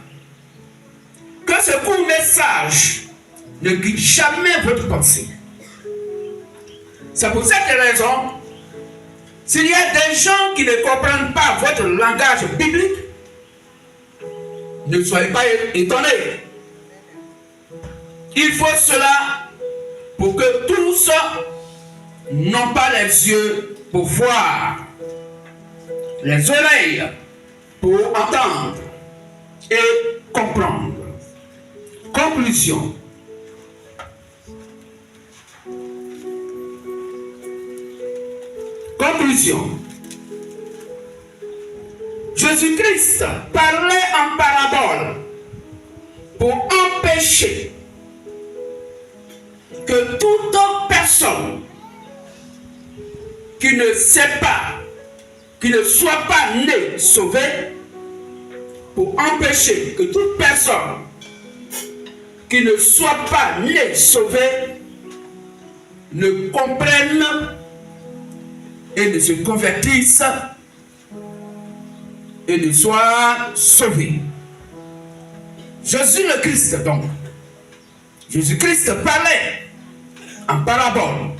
que ce court message ne guide jamais votre pensée. C'est pour cette raison, s'il y a des gens qui ne comprennent pas votre langage biblique, ne soyez pas étonnés. Il faut cela pour que tous n'ont pas les yeux pour voir, les oreilles pour entendre et comprendre. Conclusion. Conclusion. Jésus-Christ parlait en parabole pour empêcher que toute personne qui ne sait pas, qui ne soit pas née sauvée, pour empêcher que toute personne qui ne soit pas née sauvée ne comprenne et ne se convertisse et ne soit sauvé. Jésus le Christ donc, Jésus-Christ parlait en parabole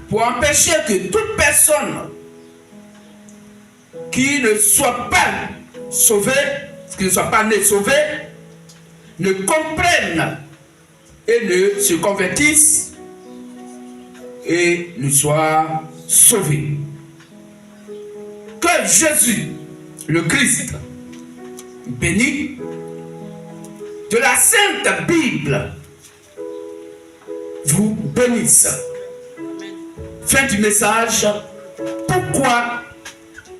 pour empêcher que toute personne qui ne soit pas sauvée, qui ne soit pas née sauvée, ne comprenne et ne se convertisse et ne soit sauvé. Que Jésus, le Christ, béni de la Sainte Bible, vous bénisse. Fin du message. Pourquoi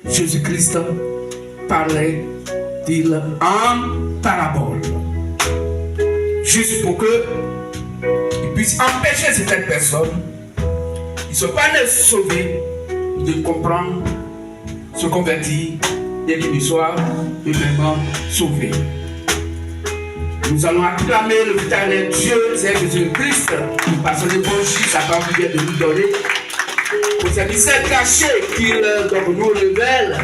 Jésus-Christ parlait-il en parabole? Juste pour que il puisse empêcher certaines personnes qui ne sont pas sauvées de comprendre, se convertir et qu'ils soient eux-mêmes sauvés. Nous allons acclamer le vétérinaire Dieu, c'est Jésus-Christ, parce que l'évangile, sa parole vient de nous donner, pour ces mystères cachés qu'il nous révèle,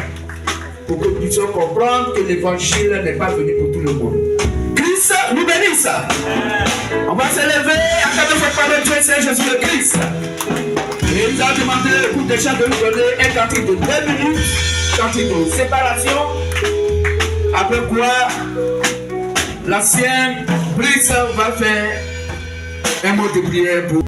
pour que nous puissions comprendre que l'évangile n'est pas venu pour tout le monde. Christ nous bénisse. On va s'élever à chaque fois par le Dieu, c'est Jésus le Christ. Et nous allons demander au groupe des chants de nous donner un cantique de 2 minutes, cantique de séparation, après quoi l'ancien Brice va faire un mot de prière pour